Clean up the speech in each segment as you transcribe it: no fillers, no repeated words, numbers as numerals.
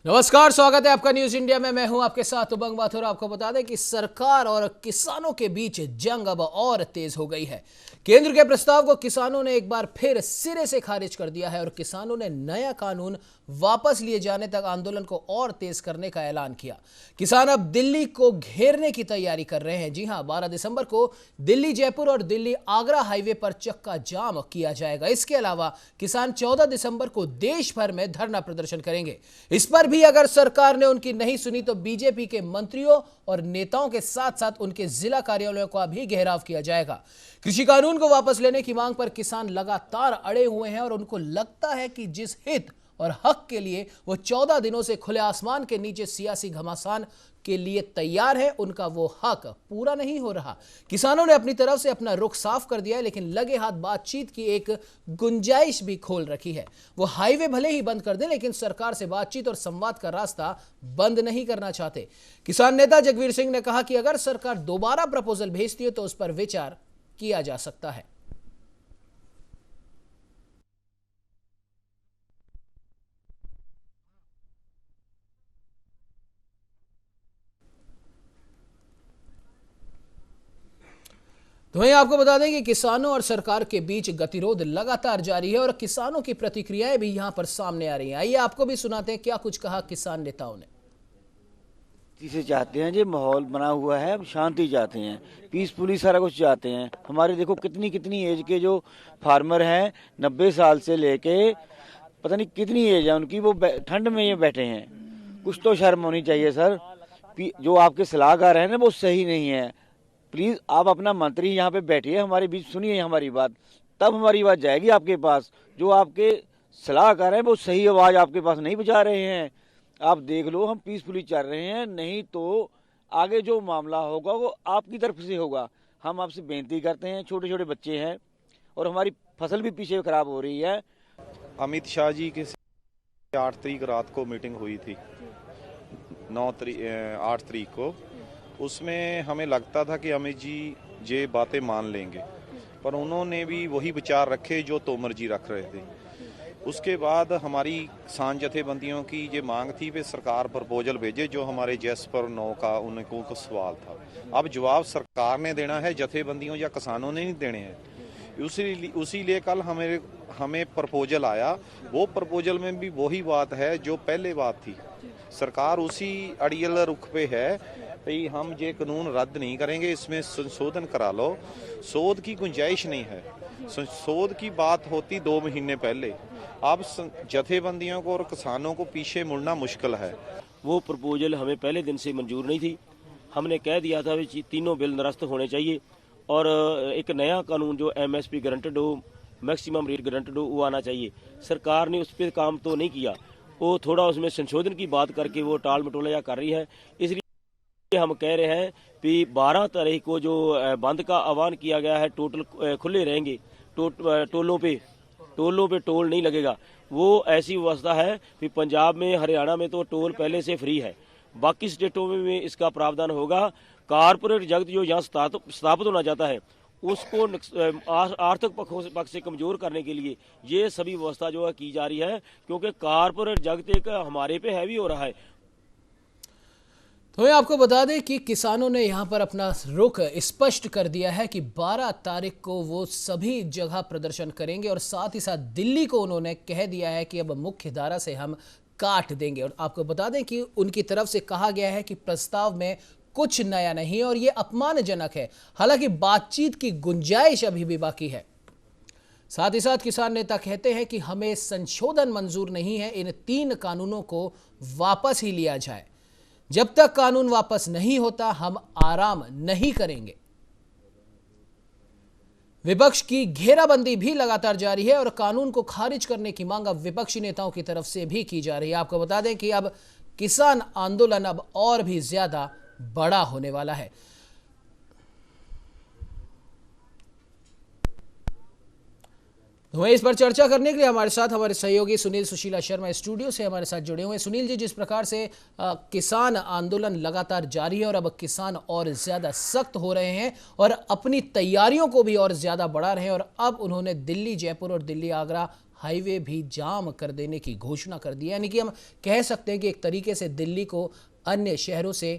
नमस्कार, स्वागत है आपका न्यूज इंडिया में। मैं हूं आपके साथ उमंग माथुर। आपको बता दें कि सरकार और किसानों के बीच जंग अब और तेज हो गई है। केंद्र के प्रस्ताव को किसानों ने एक बार फिर सिरे से खारिज कर दिया है और किसानों ने नया कानून वापस लिए जाने तक आंदोलन को और तेज करने का ऐलान किया। किसान अब दिल्ली को घेरने की तैयारी कर रहे हैं। जी हां, 12 दिसंबर को दिल्ली जयपुर और दिल्ली आगरा हाईवे पर चक्का जाम किया जाएगा। इसके अलावा किसान 14 दिसंबर को देश भर में धरना प्रदर्शन करेंगे। इस पर भी अगर सरकार ने उनकी नहीं सुनी तो बीजेपी के मंत्रियों और नेताओं के साथ साथ उनके जिला कार्यालयों का भी घेराव किया जाएगा। कृषि कानून को वापस लेने की मांग पर किसान लगातार अड़े हुए हैं और उनको लगता है कि जिस हित और हक के लिए वो 14 दिनों से खुले आसमान के नीचे सियासी घमासान के लिए तैयार है, उनका वो हक पूरा नहीं हो रहा। किसानों ने अपनी तरफ से अपना रुख साफ कर दिया है, लेकिन लगे हाथ बातचीत की एक गुंजाइश भी खोल रखी है। वो हाईवे भले ही बंद कर दें, लेकिन सरकार से बातचीत और संवाद का रास्ता बंद नहीं करना चाहते। किसान नेता जगवीर सिंह ने कहा कि अगर सरकार दोबारा प्रपोजल भेजती है तो उस पर विचार किया जा सकता है। तो वहीं आपको बता दें कि किसानों और सरकार के बीच गतिरोध लगातार जारी है और किसानों की प्रतिक्रियाएं भी यहां पर सामने आ रही हैं। आइए आपको भी सुनाते हैं क्या कुछ कहा किसान नेताओं ने। जिसे चाहते हैं, जो माहौल बना हुआ है, हम शांति चाहते हैं, पीसफुली सारा कुछ चाहते हैं। हमारे देखो कितनी कितनी एज के जो फार्मर हैं, 90 साल से लेके पता नहीं कितनी एज है उनकी, वो ठंड में ये बैठे हैं। कुछ तो शर्म होनी चाहिए सर। जो आपके सलाहकार हैं ना, वो सही नहीं है। प्लीज आप अपना मंत्री यहाँ पे बैठिए, हमारे बीच सुनिए हमारी बात, तब हमारी बात जाएगी आपके पास। जो आपके सलाहकार हैं वो सही आवाज आपके पास नहीं पहुंचा रहे हैं। आप देख लो, हम पीसफुली चल रहे हैं, नहीं तो आगे जो मामला होगा वो आपकी तरफ से होगा। हम आपसे बेनती करते हैं, छोटे छोटे बच्चे हैं और हमारी फसल भी पीछे खराब हो रही है। अमित शाह जी के 8 तारीख रात को मीटिंग हुई थी, 8 तारीख को। उसमें हमें लगता था कि अमित जी ये बातें मान लेंगे, पर उन्होंने भी वही विचार रखे जो तोमर जी रख रहे थे। उसके बाद हमारी किसान जथेबंदियों की ये मांग थी कि सरकार प्रपोजल भेजे, जो हमारे जैस पर 9 का उनको को सवाल था। अब जवाब सरकार ने देना है, जथेबंदियों या किसानों ने नहीं देने हैं। उसी लिए कल हमें प्रपोजल आया। वो प्रपोजल में भी वही बात है जो पहले बात थी। सरकार उसी अड़ियल रुख पे है भाई, हम ये कानून रद्द नहीं करेंगे, इसमें संशोधन करा लो। शोध की गुंजाइश नहीं है। संशोध की बात होती 2 महीने पहले। अब जथेबंदियों को और किसानों को पीछे मुड़ना मुश्किल है। वो प्रपोजल हमें पहले दिन से मंजूर नहीं थी। हमने कह दिया था कि तीनों बिल निरस्त होने चाहिए और एक नया कानून जो MSP गारंटेड हो, मैक्सिमम रेट गारंटेड हो, वो आना चाहिए। सरकार ने उस पर काम तो नहीं किया, वो थोड़ा उसमें संशोधन की बात करके वो टाल मटोला कर रही है। इसलिए हम कह रहे हैं कि 12 तारीख को जो बंद का आह्वान किया गया है, टोटल खुले रहेंगे, टोलों पे टोल नहीं लगेगा। वो ऐसी व्यवस्था है कि पंजाब में, हरियाणा में तो टोल पहले से फ्री है, बाकी स्टेटों में भी इसका प्रावधान होगा। कारपोरेट जगत जो यहाँ स्थापित होना चाहता है उसको आर्थिक पक्ष से कमजोर करने के लिए ये सभी व्यवस्था जो है की जा रही है, क्योंकि कारपोरेट जगत एक हमारे पे हैवी हो रहा है। तो मैं आपको बता दें कि किसानों ने यहां पर अपना रुख स्पष्ट कर दिया है कि 12 तारीख को वो सभी जगह प्रदर्शन करेंगे और साथ ही साथ दिल्ली को उन्होंने कह दिया है कि अब मुख्य धारा से हम काट देंगे। और आपको बता दें कि उनकी तरफ से कहा गया है कि प्रस्ताव में कुछ नया नहीं है और ये अपमानजनक है। हालांकि बातचीत की गुंजाइश अभी भी बाकी है। साथ ही साथ किसान नेता कहते हैं कि हमें संशोधन मंजूर नहीं है, इन 3 कानूनों को वापस ही लिया जाए। जब तक कानून वापस नहीं होता हम आराम नहीं करेंगे। विपक्ष की घेराबंदी भी लगातार जारी है और कानून को खारिज करने की मांग अब विपक्षी नेताओं की तरफ से भी की जा रही है। आपको बता दें कि अब किसान आंदोलन अब और भी ज्यादा बड़ा होने वाला है। तो वहीं इस पर चर्चा करने के लिए हमारे साथ हमारे सहयोगी सुनील सुशीला शर्मा स्टूडियो से हमारे साथ जुड़े हुए हैं। सुनील जी, जिस प्रकार से किसान आंदोलन लगातार जारी है और अब किसान और ज्यादा सख्त हो रहे हैं और अपनी तैयारियों को भी और ज्यादा बढ़ा रहे हैं और अब उन्होंने दिल्ली जयपुर और दिल्ली आगरा हाईवे भी जाम कर देने की घोषणा कर दी है। यानी कि हम कह सकते हैं कि एक तरीके से दिल्ली को अन्य शहरों से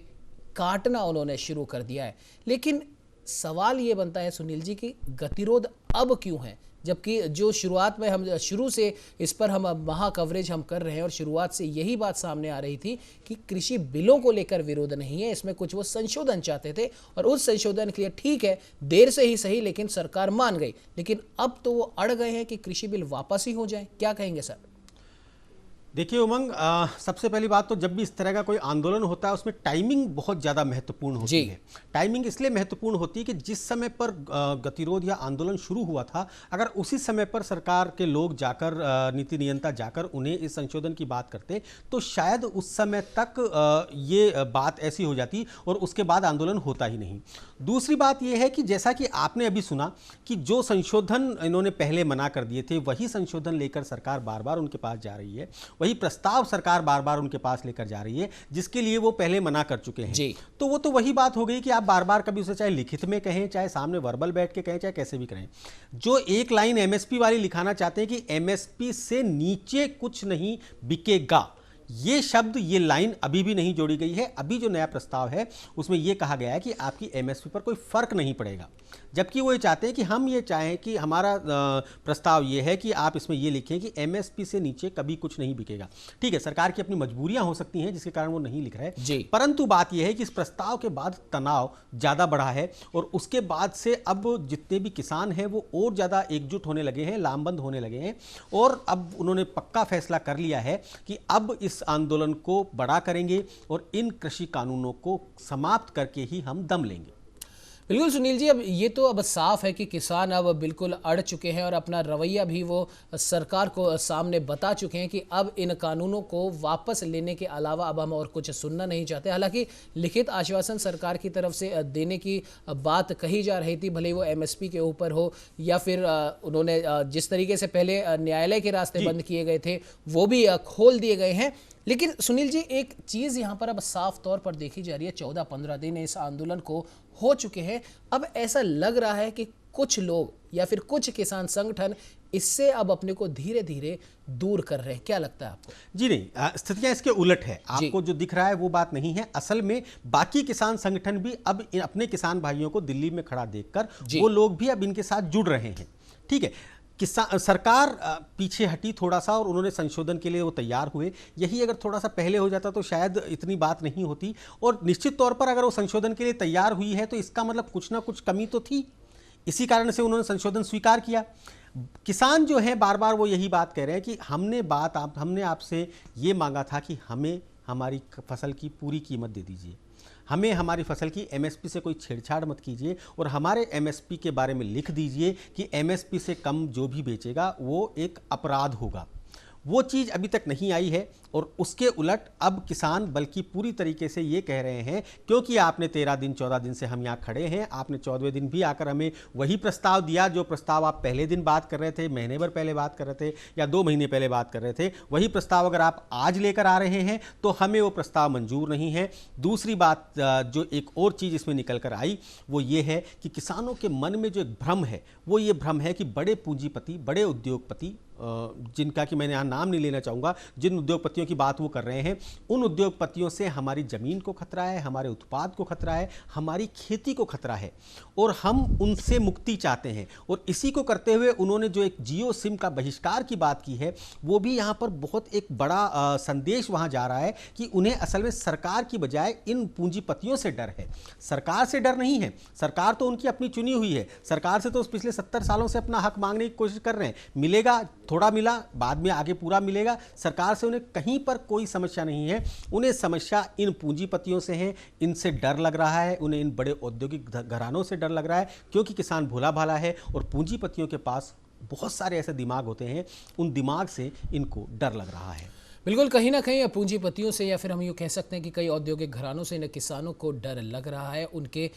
काटना उन्होंने शुरू कर दिया है। लेकिन सवाल ये बनता है सुनील जी कि गतिरोध अब क्यों है, जबकि जो शुरुआत में हम शुरू से इस पर हम महा कवरेज हम कर रहे हैं और शुरुआत से यही बात सामने आ रही थी कि कृषि बिलों को लेकर विरोध नहीं है, इसमें कुछ वो संशोधन चाहते थे और उस संशोधन के लिए ठीक है देर से ही सही लेकिन सरकार मान गई। लेकिन अब तो वो अड़ गए हैं कि कृषि बिल वापस ही हो जाए। क्या कहेंगे सर? देखिए उमंग, सबसे पहली बात तो जब भी इस तरह का कोई आंदोलन होता है उसमें टाइमिंग बहुत ज़्यादा महत्वपूर्ण होती है। टाइमिंग इसलिए महत्वपूर्ण होती है कि जिस समय पर गतिरोध या आंदोलन शुरू हुआ था, अगर उसी समय पर सरकार के लोग जाकर नीति नियंता जाकर उन्हें इस संशोधन की बात करते तो शायद उस समय तक ये बात ऐसी हो जाती और उसके बाद आंदोलन होता ही नहीं। दूसरी बात यह है कि जैसा कि आपने अभी सुना कि जो संशोधन इन्होंने पहले मना कर दिए थे वही संशोधन लेकर सरकार बार बार उनके पास जा रही है, वही प्रस्ताव सरकार बार बार उनके पास लेकर जा रही है जिसके लिए वो पहले मना कर चुके हैं। तो वो तो वही बात हो गई कि आप बार बार कभी उसे चाहे लिखित में कहें, चाहे सामने वर्बल बैठ के कहें, चाहे कैसे भी करें। जो एक लाइन एमएसपी वाली लिखाना चाहते हैं कि एमएसपी से नीचे कुछ नहीं बिकेगा, ये शब्द, ये लाइन अभी भी नहीं जोड़ी गई है। अभी जो नया प्रस्ताव है उसमें यह कहा गया है कि आपकी एमएसपी पर कोई फर्क नहीं पड़ेगा, जबकि वो ये चाहते हैं कि हम ये चाहें कि हमारा प्रस्ताव ये है कि आप इसमें ये लिखें कि एमएसपी से नीचे कभी कुछ नहीं बिकेगा। ठीक है, सरकार की अपनी मजबूरियां हो सकती हैं जिसके कारण वो नहीं लिख रहे, परंतु बात यह है कि इस प्रस्ताव के बाद तनाव ज़्यादा बढ़ा है और उसके बाद से अब जितने भी किसान हैं वो और ज़्यादा एकजुट होने लगे हैं, लामबंद होने लगे हैं और अब उन्होंने पक्का फैसला कर लिया है कि अब इस आंदोलन को बड़ा करेंगे और इन कृषि कानूनों को समाप्त करके ही हम दम लेंगे। बिल्कुल सुनील जी, अब ये तो अब साफ है कि किसान अब बिल्कुल अड़ चुके हैं और अपना रवैया भी वो सरकार को सामने बता चुके हैं कि अब इन कानूनों को वापस लेने के अलावा अब हम और कुछ सुनना नहीं चाहते। हालांकि लिखित आश्वासन सरकार की तरफ से देने की बात कही जा रही थी, भले वो एमएसपी के ऊपर हो या फिर उन्होंने जिस तरीके से पहले न्यायालय के रास्ते बंद किए गए थे वो भी खोल दिए गए हैं। लेकिन सुनील जी, एक चीज़ यहाँ पर अब साफ तौर पर देखी जा रही है, 14-15 दिन इस आंदोलन को हो चुके हैं। अब ऐसा लग रहा है कि कुछ लोग या फिर कुछ किसान संगठन इससे अब अपने को धीरे धीरे दूर कर रहे हैं। क्या लगता है आपको? जी नहीं, स्थितियां इसके उलट है। आपको जो दिख रहा है वो बात नहीं है। असल में बाकी किसान संगठन भी अब अपने किसान भाइयों को दिल्ली में खड़ा देखकर वो लोग भी अब इनके साथ जुड़ रहे हैं। ठीक है, सरकार पीछे हटी थोड़ा सा और उन्होंने संशोधन के लिए वो तैयार हुए। यही अगर थोड़ा सा पहले हो जाता तो शायद इतनी बात नहीं होती। और निश्चित तौर पर अगर वो संशोधन के लिए तैयार हुई है तो इसका मतलब कुछ ना कुछ कमी तो थी, इसी कारण से उन्होंने संशोधन स्वीकार किया। किसान जो है बार बार वो यही बात कह रहे हैं कि हमने आपसे ये मांगा था कि हमें हमारी फसल की पूरी कीमत दे दीजिए, हमें हमारी फसल की एमएसपी से कोई छेड़छाड़ मत कीजिए और हमारे एमएसपी के बारे में लिख दीजिए कि एमएसपी से कम जो भी बेचेगा वो एक अपराध होगा। वो चीज़ अभी तक नहीं आई है और उसके उलट अब किसान बल्कि पूरी तरीके से ये कह रहे हैं क्योंकि आपने 13 दिन 14 दिन से हम यहाँ खड़े हैं, आपने 14वें दिन भी आकर हमें वही प्रस्ताव दिया जो प्रस्ताव आप पहले दिन बात कर रहे थे, महीने भर पहले बात कर रहे थे या 2 महीने पहले बात कर रहे थे, वही प्रस्ताव अगर आप आज लेकर आ रहे हैं तो हमें वो प्रस्ताव मंजूर नहीं है। दूसरी बात जो एक और चीज़ इसमें निकल कर आई वो ये है कि किसानों के मन में जो एक भ्रम है वो ये भ्रम है कि बड़े पूंजीपति, बड़े उद्योगपति, जिनका कि मैंने यहाँ नाम नहीं लेना चाहूँगा, जिन उद्योगपतियों की बात वो कर रहे हैं, उन उद्योगपतियों से हमारी ज़मीन को खतरा है, हमारे उत्पाद को खतरा है, हमारी खेती को खतरा है और हम उनसे मुक्ति चाहते हैं। और इसी को करते हुए उन्होंने जो एक जियो सिम का बहिष्कार की बात की है वो भी यहाँ पर बहुत एक बड़ा संदेश वहाँ जा रहा है कि उन्हें असल में सरकार की बजाय इन पूंजीपतियों से डर है। सरकार से डर नहीं है, सरकार तो उनकी अपनी चुनी हुई है, सरकार से तो पिछले 70 सालों से अपना हक मांगने की कोशिश कर रहे हैं। मिलेगा, थोड़ा मिला, बाद में आगे पूरा मिलेगा। सरकार से उन्हें कहीं पर कोई समस्या नहीं है, उन्हें समस्या इन पूंजीपतियों से है, इनसे डर लग रहा है, उन्हें इन बड़े औद्योगिक घरानों से डर लग रहा है क्योंकि किसान भोला भाला है और पूंजीपतियों के पास बहुत सारे ऐसे दिमाग होते हैं, उन दिमाग से इनको डर लग रहा है। बिल्कुल, कहीं ना कहीं पूंजीपतियों से या फिर हम यूँ कह सकते हैं कि कई औद्योगिक घरानों से इन किसानों को डर लग रहा है। उनके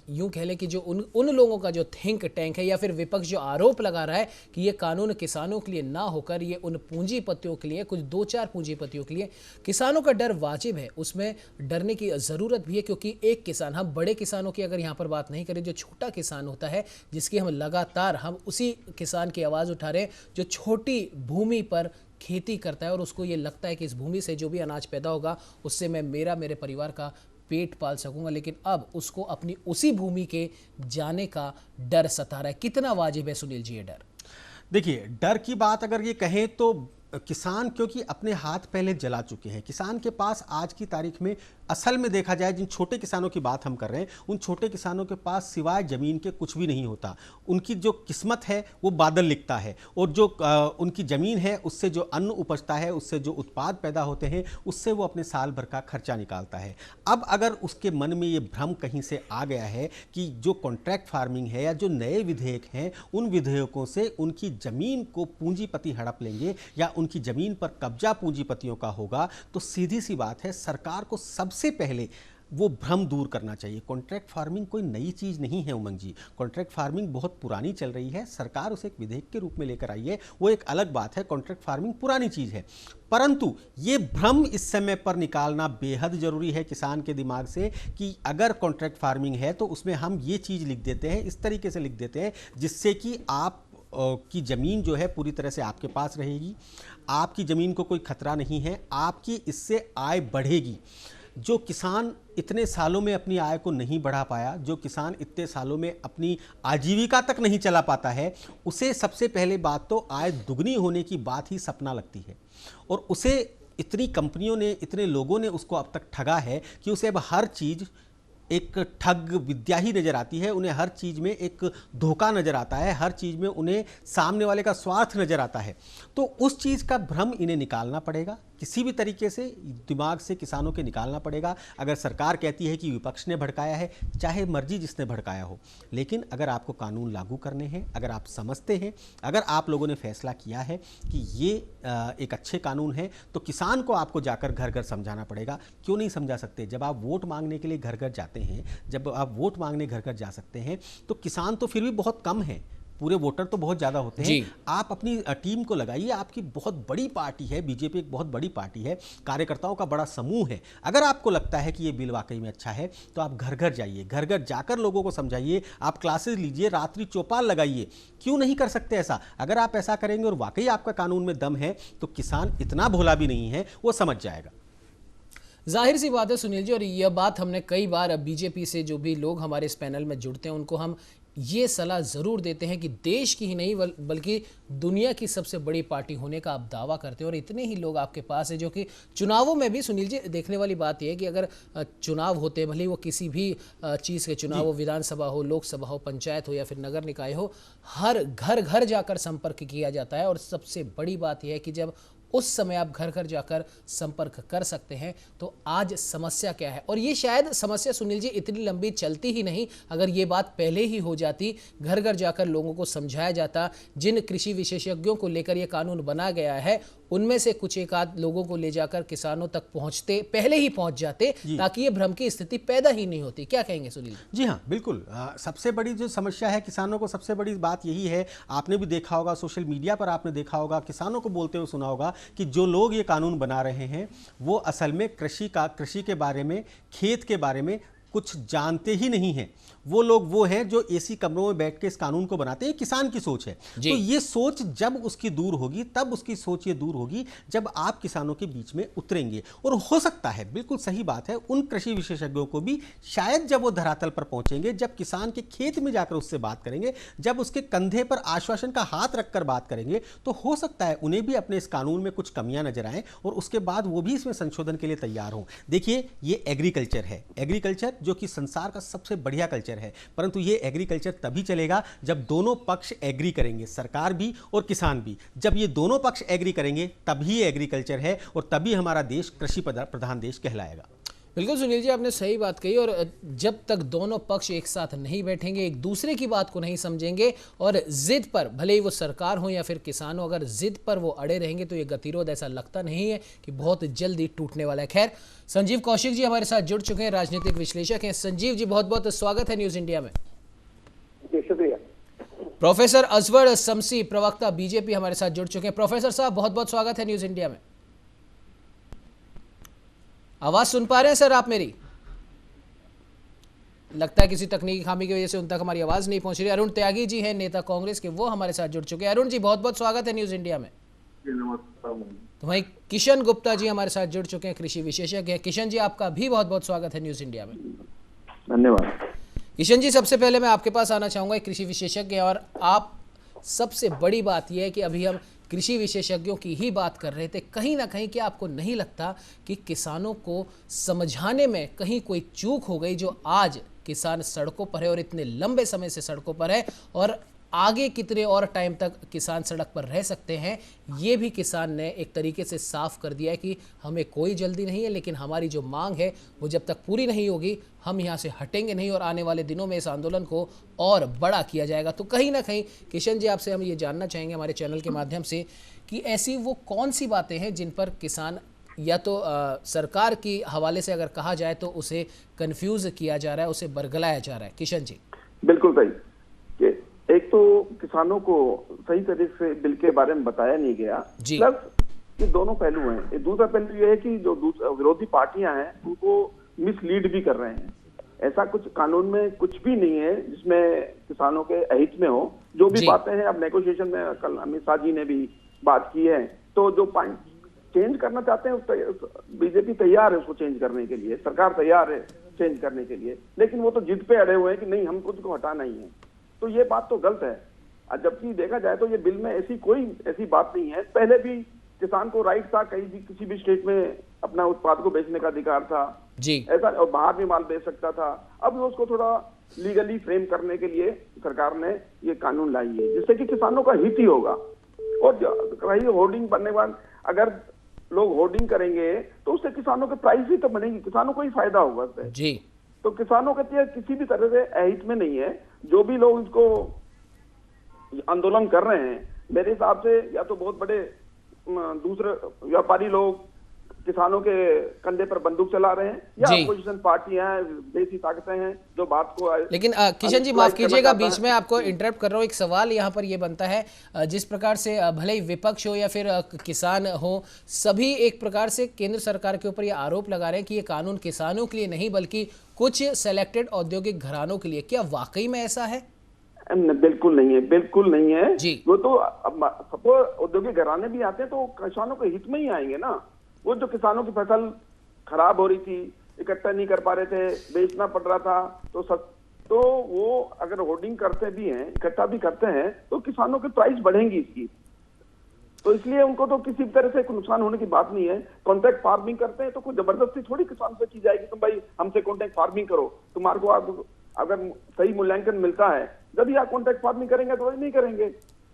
यूँ कह लें कि जो उन लोगों का जो थिंक टैंक है या फिर विपक्ष जो आरोप लगा रहा है कि ये कानून किसानों के लिए ना होकर ये उन पूंजीपतियों के लिए, कुछ 2-4 पूंजीपतियों के लिए, किसानों का डर वाजिब है, उसमें डरने की ज़रूरत भी है। क्योंकि एक किसान, हम बड़े किसानों की अगर यहाँ पर बात नहीं करें, जो छोटा किसान होता है जिसकी हम लगातार हम उसी किसान की आवाज़ उठा रहे हैं, जो छोटी भूमि पर खेती करता है और उसको ये लगता है कि इस भूमि से जो भी अनाज पैदा होगा उससे मैं मेरे परिवार का पेट पाल सकूंगा, लेकिन अब उसको अपनी उसी भूमि के जाने का डर सता रहा है। कितना वाजिब है सुनील जी ये डर? देखिए, डर की बात अगर ये कहें तो किसान क्योंकि अपने हाथ पहले जला चुके हैं। किसान के पास आज की तारीख में असल में देखा जाए, जिन छोटे किसानों की बात हम कर रहे हैं, उन छोटे किसानों के पास सिवाय ज़मीन के कुछ भी नहीं होता। उनकी जो किस्मत है वो बादल लिखता है, और जो उनकी ज़मीन है उससे जो अन्न उपजता है, उससे जो उत्पाद पैदा होते हैं, उससे वो अपने साल भर का खर्चा निकालता है। अब अगर उसके मन में ये भ्रम कहीं से आ गया है कि जो कॉन्ट्रैक्ट फार्मिंग है या जो नए विधेयक हैं, उन विधेयकों से उनकी ज़मीन को पूंजीपति हड़प लेंगे या उनकी ज़मीन पर कब्जा पूंजीपतियों का होगा, तो सीधी सी बात है, सरकार को सबसे पहले वो भ्रम दूर करना चाहिए। कॉन्ट्रैक्ट फार्मिंग कोई नई चीज़ नहीं है उमंग जी, कॉन्ट्रैक्ट फार्मिंग बहुत पुरानी चल रही है। सरकार उसे एक विधेयक के रूप में लेकर आई है, वो एक अलग बात है। कॉन्ट्रैक्ट फार्मिंग पुरानी चीज़ है, परंतु ये भ्रम इस समय पर निकालना बेहद ज़रूरी है किसान के दिमाग से कि अगर कॉन्ट्रैक्ट फार्मिंग है तो उसमें हम ये चीज़ लिख देते हैं, इस तरीके से लिख देते हैं जिससे कि आप की ज़मीन जो है पूरी तरह से आपके पास रहेगी, आपकी ज़मीन को कोई खतरा नहीं है, आपकी इससे आय बढ़ेगी। जो किसान इतने सालों में अपनी आय को नहीं बढ़ा पाया, जो किसान इतने सालों में अपनी आजीविका तक नहीं चला पाता है, उसे सबसे पहले बात तो आय दुगनी होने की बात ही सपना लगती है। और उसे इतनी कंपनियों ने, इतने लोगों ने उसको अब तक ठगा है कि उसे अब हर चीज़ एक ठग विद्या ही नज़र आती है। उन्हें हर चीज़ में एक धोखा नज़र आता है, हर चीज़ में उन्हें सामने वाले का स्वार्थ नज़र आता है। तो उस चीज़ का भ्रम इन्हें निकालना पड़ेगा, किसी भी तरीके से दिमाग से किसानों के निकालना पड़ेगा। अगर सरकार कहती है कि विपक्ष ने भड़काया है, चाहे मर्जी जिसने भड़काया हो, लेकिन अगर आपको कानून लागू करने हैं, अगर आप समझते हैं, अगर आप लोगों ने फैसला किया है कि ये एक अच्छे कानून है, तो किसान को आपको जाकर घर घर समझाना पड़ेगा। क्यों नहीं समझा सकते? जब आप वोट मांगने के लिए घर घर जाते हैं, जब आप वोट मांगने घर घर जा सकते हैं, तो किसान तो फिर भी बहुत कम है, पूरे वोटर तो बहुत ज़्यादा होते हैं। आप अपनी टीम को लगाइए, आपकी बहुत बड़ी पार्टी है, बीजेपी एक बहुत बड़ी पार्टी है, कार्यकर्ताओं का बड़ा समूह है। अगर आपको लगता है कि ये बिल वाकई में अच्छा है, तो आप घर घर जाइए, घर घर जाकर लोगों को समझाइए, आप क्लासेस लीजिए, रात्रि चौपाल लगाइए। क्यों नहीं कर सकते ऐसा? अगर आप ऐसा करेंगे और वाकई आपका कानून में दम है, तो किसान इतना भोला भी नहीं है, वो समझ जाएगा। जाहिर सी बात है सुनील जी, और यह बात हमने कई बार बीजेपी से जो भी लोग हमारे इस पैनल में जुड़ते हैं उनको हम ये सलाह ज़रूर देते हैं कि देश की ही नहीं बल्कि दुनिया की सबसे बड़ी पार्टी होने का आप दावा करते हैं, और इतने ही लोग आपके पास है जो कि चुनावों में भी, सुनील जी देखने वाली बात यह है कि अगर चुनाव होते हैं, भले वो किसी भी चीज़ के चुनाव हो, विधानसभा हो, लोकसभा हो, पंचायत हो या फिर नगर निकाय हो, हर घर घर जाकर संपर्क किया जाता है। और सबसे बड़ी बात यह है कि जब उस समय आप घर घर जाकर संपर्क कर सकते हैं, तो आज समस्या क्या है? और ये शायद समस्या सुनील जी इतनी लंबी चलती ही नहीं अगर ये बात पहले ही हो जाती, घर घर जाकर लोगों को समझाया जाता। जिन कृषि विशेषज्ञों को लेकर ये कानून बना गया है, उनमें से कुछ एक आध लोगों को ले जाकर किसानों तक पहुंचते, पहले ही पहुंच जाते, ताकि ये भ्रम की स्थिति पैदा ही नहीं होती। क्या कहेंगे सुनील? जी हाँ, बिल्कुल। सबसे बड़ी जो समस्या है किसानों को, सबसे बड़ी बात यही है, आपने भी देखा होगा, सोशल मीडिया पर आपने देखा होगा, किसानों को बोलते हुए सुना होगा कि जो लोग ये कानून बना रहे हैं वो असल में कृषि के बारे में, खेत के बारे में कुछ जानते ही नहीं हैं। वो लोग वो हैं जो एसी कमरों में बैठ के इस कानून को बनाते हैं। किसान की सोच है। तो ये सोच जब उसकी दूर होगी, तब उसकी सोच ये दूर होगी जब आप किसानों के बीच में उतरेंगे। और हो सकता है, बिल्कुल सही बात है, उन कृषि विशेषज्ञों को भी शायद जब वो धरातल पर पहुंचेंगे, जब किसान के खेत में जाकर उससे बात करेंगे, जब उसके कंधे पर आश्वासन का हाथ रखकर बात करेंगे, तो हो सकता है उन्हें भी अपने इस कानून में कुछ कमियां नजर आएं और उसके बाद वो भी इसमें संशोधन के लिए तैयार हों। देखिए, ये एग्रीकल्चर है, एग्रीकल्चर जो कि संसार का सबसे बढ़िया कल्चर है, परंतु ये एग्रीकल्चर तभी चलेगा जब दोनों पक्ष एग्री करेंगे, सरकार भी और किसान भी। जब ये दोनों पक्ष एग्री करेंगे तभी ये एग्रीकल्चर है और तभी हमारा देश कृषि प्रधान देश कहलाएगा। बिल्कुल सुनील जी, आपने सही बात कही। और जब तक दोनों पक्ष एक साथ नहीं बैठेंगे, एक दूसरे की बात को नहीं समझेंगे और जिद पर, भले ही वो सरकार हो या फिर किसान हो, अगर जिद पर वो अड़े रहेंगे तो ये गतिरोध ऐसा लगता नहीं है कि बहुत जल्दी टूटने वाला है। खैर, संजीव कौशिक जी हमारे साथ जुड़ चुके हैं, राजनीतिक विश्लेषक हैं। संजीव जी, बहुत बहुत स्वागत है न्यूज इंडिया में। शुक्रिया। प्रोफेसर अजवर शमसी, प्रवक्ता बीजेपी, हमारे साथ जुड़ चुके हैं। प्रोफेसर साहब, बहुत बहुत स्वागत है न्यूज इंडिया में। आवाज सुन पा रहे हैं सर आप मेरी? लगता है किसी तकनीकी खामी की वजह से उन तक हमारी आवाज नहीं पहुंच रही। अरुण त्यागी जी हैं, नेता कांग्रेस के, वो हमारे साथ जुड़ चुके हैं। अरुण जी, बहुत बहुत स्वागत है न्यूज इंडिया में। तो वहीं किशन गुप्ता जी हमारे साथ जुड़ चुके हैं, कृषि विशेषज्ञ हैं। किशन जी, आपका भी बहुत बहुत स्वागत है न्यूज इंडिया में। धन्यवाद। किशन जी, सबसे पहले मैं आपके पास आना चाहूंगा, एक कृषि विशेषज्ञ हैं और आप, सबसे बड़ी बात यह है कि अभी हम कृषि विशेषज्ञों की ही बात कर रहे थे। कहीं ना कहीं क्या आपको नहीं लगता कि किसानों को समझाने में कहीं कोई चूक हो गई, जो आज किसान सड़कों पर है और इतने लंबे समय से सड़कों पर है, और आगे कितने और टाइम तक किसान सड़क पर रह सकते हैं, ये भी किसान ने एक तरीके से साफ कर दिया है कि हमें कोई जल्दी नहीं है, लेकिन हमारी जो मांग है वो जब तक पूरी नहीं होगी हम यहाँ से हटेंगे नहीं और आने वाले दिनों में इस आंदोलन को और बड़ा किया जाएगा। तो कहीं ना कहीं किशन जी, आपसे हम ये जानना चाहेंगे हमारे चैनल के माध्यम से कि ऐसी वो कौन सी बातें हैं जिन पर किसान, या तो सरकार की हवाले से अगर कहा जाए तो उसे कंफ्यूज किया जा रहा है, उसे बरगलाया जा रहा है। किशन जी। बिल्कुल सही। एक तो किसानों को सही तरीके से बिल के बारे में बताया नहीं गया, प्लस ये दोनों पहलू हैं। दूसरा पहलू ये है कि जो विरोधी पार्टियां हैं उनको मिसलीड भी कर रहे हैं। ऐसा कुछ कानून में कुछ भी नहीं है जिसमें किसानों के अहित में हो। जो भी बातें हैं, अब नेगोशिएशन में कल अमित शाह जी ने भी बात की है, तो जो पॉइंट चेंज करना चाहते हैं बीजेपी तैयार है उसको चेंज करने के लिए, सरकार तैयार है चेंज करने के लिए, लेकिन वो तो जिद पे अड़े हुए हैं कि नहीं, हमको उसको हटाना ही है। तो ये बात तो गलत है। जबकि देखा जाए तो ये बिल में ऐसी बात नहीं है। पहले भी किसान को राइट था, कहीं भी किसी भी स्टेट में अपना उत्पाद को बेचने का अधिकार था जी, ऐसा, और बाहर भी माल बेच सकता था। अब उसको थोड़ा लीगली फ्रेम करने के लिए सरकार ने ये कानून लाई है, जिससे कि किसानों का हित ही होगा। और रही होर्डिंग बनने के बाद, अगर लोग होर्डिंग करेंगे तो उससे किसानों के प्राइस भी तो बनेगी, किसानों को ही फायदा होगा उससे जी। तो किसानों के किसी भी तरह से अहित में नहीं है। जो भी लोग इसको आंदोलन कर रहे हैं, मेरे हिसाब से या तो बहुत बड़े दूसरे व्यापारी लोग किसानों के कंधे पर बंदूक चला रहे हैं, या अपोजिशन पार्टियां हैं, देसी ताकतें हैं जो बात को। लेकिन किशन जी, माफ कीजिएगा, बीच में आपको इंटरप्ट कर रहा हूँ। एक सवाल यहाँ पर ये बनता है, जिस प्रकार से भले ही विपक्ष हो या फिर किसान हो, सभी एक प्रकार से केंद्र सरकार के ऊपर ये आरोप लगा रहे हैं कि ये कानून किसानों के लिए नहीं बल्कि कुछ सेलेक्टेड औद्योगिक घरानों के लिए। क्या वाकई में ऐसा है? बिल्कुल नहीं है, बिल्कुल नहीं है जी। वो तो सपोज औद्योगिक घराने भी आते हैं तो किसानों के हित में ही आएंगे ना। वो जो किसानों की फसल खराब हो रही थी, इकट्ठा नहीं कर पा रहे थे, बेचना पड़ रहा था, तो वो अगर होर्डिंग करते भी हैं, इकट्ठा भी करते हैं, तो किसानों की प्राइस बढ़ेंगी इसकी। तो इसलिए उनको तो किसी तरह से नुकसान होने की बात नहीं है। कॉन्ट्रैक्ट फार्मिंग करते हैं तो कोई जबरदस्ती थोड़ी किसान से की जाएगी, तुम भाई हमसे कॉन्ट्रैक्ट फार्मिंग करो, तुम्हारे को अगर सही मूल्यांकन मिलता है जब ही आप कॉन्ट्रैक्ट फार्मिंग करेंगे तो नहीं करेंगे।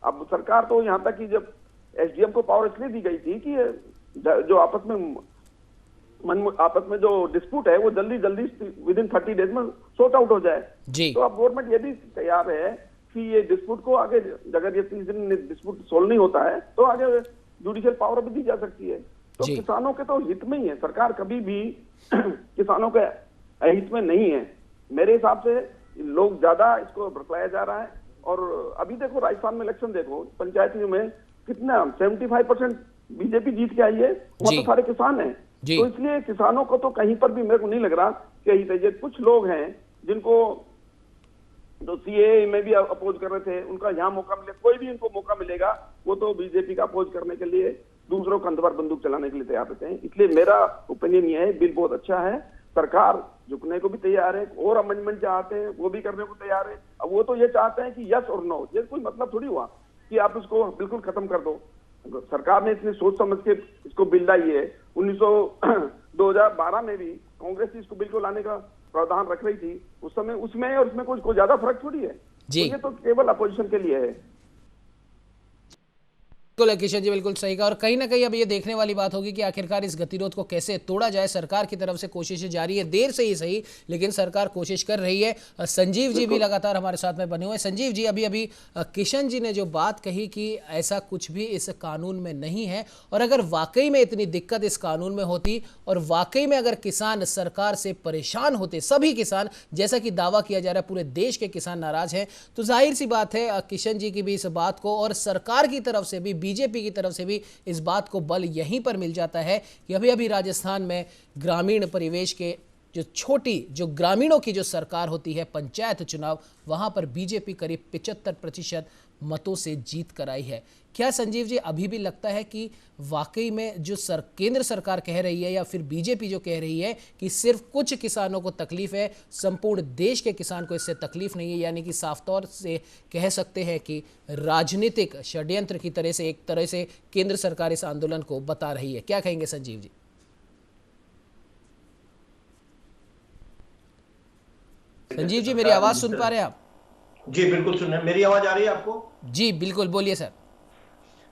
अब सरकार तो यहाँ तक कि जब एसडीएम को पावर इसलिए दी गई थी कि जो आपस में जो डिस्प्यूट है वो जल्दी विद इन 30 डेज में सॉर्ट आउट हो जाए जी। तो अब गवर्नमेंट ये भी तैयार है कि ये डिस्प्यूट को आगे, अगर ये 30 दिन में डिस्प्यूट सोल्व नहीं होता है तो आगे जुडिशियल पावर भी दी जा सकती है। तो किसानों के तो हित में ही है, सरकार कभी भी किसानों के हित में नहीं है। मेरे हिसाब से लोग ज्यादा इसको भड़काया जा रहा है। और अभी देखो राजस्थान में इलेक्शन देखो, पंचायतियों में कितना 75% बीजेपी जीत के आई है, वहां तो सारे किसान हैं। तो इसलिए किसानों को तो कहीं पर भी मेरे को नहीं लग रहा कि कुछ लोग हैं जिनको जो सीएए में भी अपोज कर रहे थे, उनका यहाँ मौका मिले, कोई भी उनको मौका मिलेगा वो तो बीजेपी का अपोज करने के लिए, दूसरों कंधे पर बंदूक चलाने के लिए तैयार रहते हैं। इसलिए मेरा ओपिनियन ये है, बिल बहुत अच्छा है, सरकार झुकने को भी तैयार है, और अमेंडमेंट चाहते हैं वो भी करने को तैयार है। अब वो तो ये चाहते हैं कि यस और नो, ये कोई मतलब थोड़ी हुआ कि आप उसको बिल्कुल खत्म कर दो। सरकार ने इतनी सोच समझ के इसको बिल लाई है। 2012 में भी कांग्रेस इसको बिल को लाने का प्रावधान रख रही थी उस समय, उसमें और उसमें कोई ज्यादा फर्क थोड़ी है। तो ये तो केवल अपोजिशन के लिए है। बिल्कुल किशन जी, बिल्कुल सही कहा। और कहीं ना कहीं अब ये देखने वाली बात होगी कि आखिरकार इस गतिरोध को कैसे तोड़ा जाए। सरकार की तरफ से कोशिशें जारी है, देर से ही सही, लेकिन सरकार कोशिश कर रही है। संजीव जी भी लगातार हमारे साथ में बने हुए हैं। संजीव जी, अभी अभी किशन जी ने जो बात कही कि ऐसा कुछ भी इस कानून में नहीं है, और अगर वाकई में इतनी दिक्कत इस कानून में होती और वाकई में अगर किसान सरकार से परेशान होते, सभी किसान, जैसा कि दावा किया जा रहा है पूरे देश के किसान नाराज हैं, तो जाहिर सी बात है किशन जी की भी इस बात को और सरकार की तरफ से भी, बीजेपी की तरफ से भी इस बात को बल यहीं पर मिल जाता है कि अभी अभी राजस्थान में ग्रामीण परिवेश के जो ग्रामीणों की जो सरकार होती है, पंचायत चुनाव, वहां पर बीजेपी करीब 75% मतों से जीत कर आई है। क्या संजीव जी अभी भी लगता है कि वाकई में जो केंद्र सरकार कह रही है या फिर बीजेपी जो कह रही है कि सिर्फ कुछ किसानों को तकलीफ है, संपूर्ण देश के किसान को इससे तकलीफ नहीं है, यानी कि साफ तौर से कह सकते हैं कि राजनीतिक षड्यंत्र की तरह से एक तरह से केंद्र सरकार इस आंदोलन को बता रही है? क्या कहेंगे संजीव जी? संजीव जी, मेरी आवाज सुन पा रहे हैं आप? जी बिल्कुल सुन रहे हैं। मेरी आवाज आ रही है आपको? जी बिल्कुल, बोलिए सर।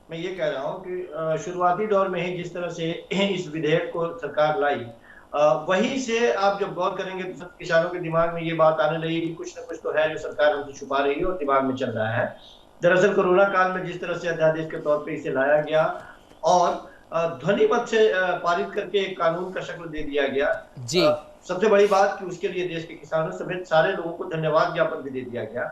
मैं ये कह रहा हूँ कि शुरुआती दौर में ही जिस तरह से इस विधेयक को सरकार लाई, वहीं से आप जब गौर करेंगे तो सब किसानों के दिमाग में ये बात आने लगी कि कुछ न कुछ तो है जो सरकार हमसे छुपा रही है और दिमाग में चल रहा है। दरअसल कोरोना काल में जिस तरह से अध्यादेश के तौर पे इसे लाया गया और ध्वनि मत से पारित करके एक कानून का शक्ल दे दिया गया जी। सबसे बड़ी बात कि उसके लिए देश के किसानों समेत सारे लोगों को धन्यवाद ज्ञापन भी दे दिया गया।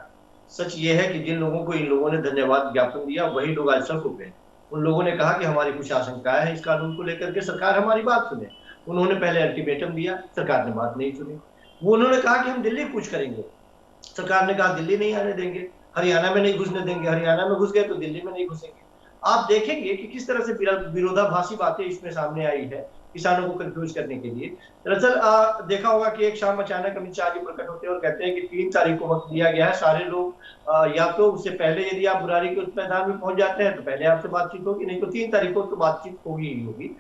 सच ये है कि जिन लोगों को इन लोगों ने धन्यवाद ज्ञापन दिया वही लोग आज सड़कों पे। उन लोगों ने कहा कि हमारी कुछ आशंकाएं हैं इस कानून को लेकर के, सरकार हमारी बात सुने। उन्होंने पहले अल्टीमेटम दिया, सरकार ने बात नहीं सुनी। वो उन्होंने कहा कि हम दिल्ली कुछ करेंगे, सरकार ने कहा दिल्ली नहीं आने देंगे, हरियाणा में नहीं घुसने देंगे, हरियाणा में घुस गए तो दिल्ली में नहीं घुसेंगे। आप देखेंगे कि किस तरह से विरोधाभासी बातें इसमें सामने आई है किसानों को कंफ्यूज करने के लिए। दरअसल देखा होगा कि एक शाम अचानक अमित शाह जी प्रकट होते हैं और कहते हैं कि 3 तारीख को वक्त दिया गया है, सारे लोग या तो उससे पहले यदि आप बुरारी के उस मैदान में पहुंच जाते हैं तो पहले आपसे बातचीत होगी, नहीं तो 3 तारीख को तो बातचीत होगी ही होगी।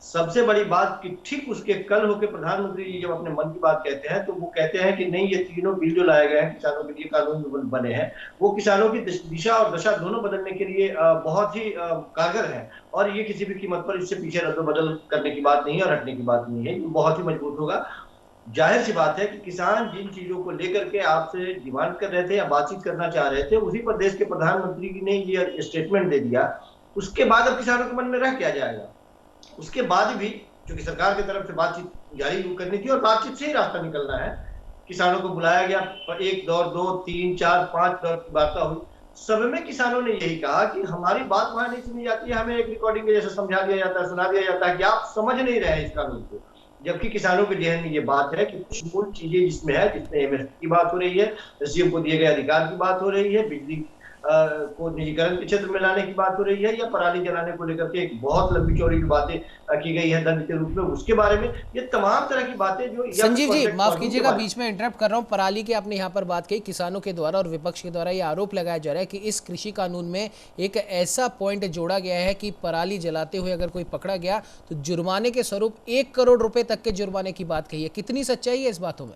सबसे बड़ी बात कि ठीक उसके कल होकर प्रधानमंत्री जी जब अपने मन की बात कहते हैं तो वो कहते हैं कि नहीं, ये तीनों बिल जो लाए गए हैं किसानों के लिए कानून बने हैं, वो किसानों की दिशा और दशा दोनों बदलने के लिए बहुत ही कारगर है और ये किसी भी कीमत पर इससे पीछे रद्द-बदल करने की बात नहीं है और हटने की बात नहीं है, ये बहुत ही मजबूत होगा। जाहिर सी बात है कि किसान जिन चीजों को लेकर के आपसे डिमांड कर रहे थे या बातचीत करना चाह रहे थे, उसी पर देश के प्रधानमंत्री ने ये स्टेटमेंट दे दिया। उसके बाद अब किसानों के मन में रह क्या जाएगा? उसके बाद भी चूंकि सरकार की तरफ से बातचीत जारी करनी थी और बातचीत से ही रास्ता निकलना है, किसानों को बुलाया गया, 1 दौर, 2, 3, 4, 5 दौर की वार्ता हुई। सब में किसानों ने यही कहा कि हमारी बात वहां नहीं सुनी जाती है, हमें एक रिकॉर्डिंग के जैसे समझा दिया जाता है, सुना दिया जाता है कि आप समझ नहीं रहे हैं इस कानून को। जबकि किसानों के जहन में ये बात है कि कुछ मूल चीजें जिसमें है, जिसमें एमएसपी की बात हो रही है, सीएम को दिए गए अधिकार की बात हो रही है, बिजली को निजीकरण के क्षेत्र में लाने की बात हो रही है, या पराली जलाने को लेकर के एक बहुत लंबी चौड़ी जो बातें की गई है दंड के रूप में, उसके बारे में, ये तमाम तरह की बातें जो। संजीव जी माफ कीजिएगा, बीच में इंटरप्ट कर रहा हूं। पराली की आपने यहाँ पर बात कही, किसानों के द्वारा और विपक्ष के द्वारा ये आरोप लगाया जा रहा है कि इस कृषि कानून में एक ऐसा पॉइंट जोड़ा गया है कि पराली जलाते हुए अगर कोई पकड़ा गया तो जुर्माने के स्वरूप 1 करोड़ रुपए तक के जुर्माने की बात कही है। कितनी सच्चाई है इस बातों में?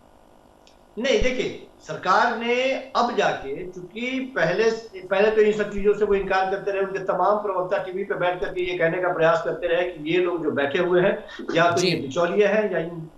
नहीं, देखिए सरकार ने अब जाके, चूंकि पहले तो इन सब चीजों से वो इनकार करते रहे, उनके तमाम प्रवक्ता टीवी पे बैठ करके ये कहने का प्रयास करते रहे कि ये लोग जो बैठे हुए हैं या तो ये बिचौलिए हैं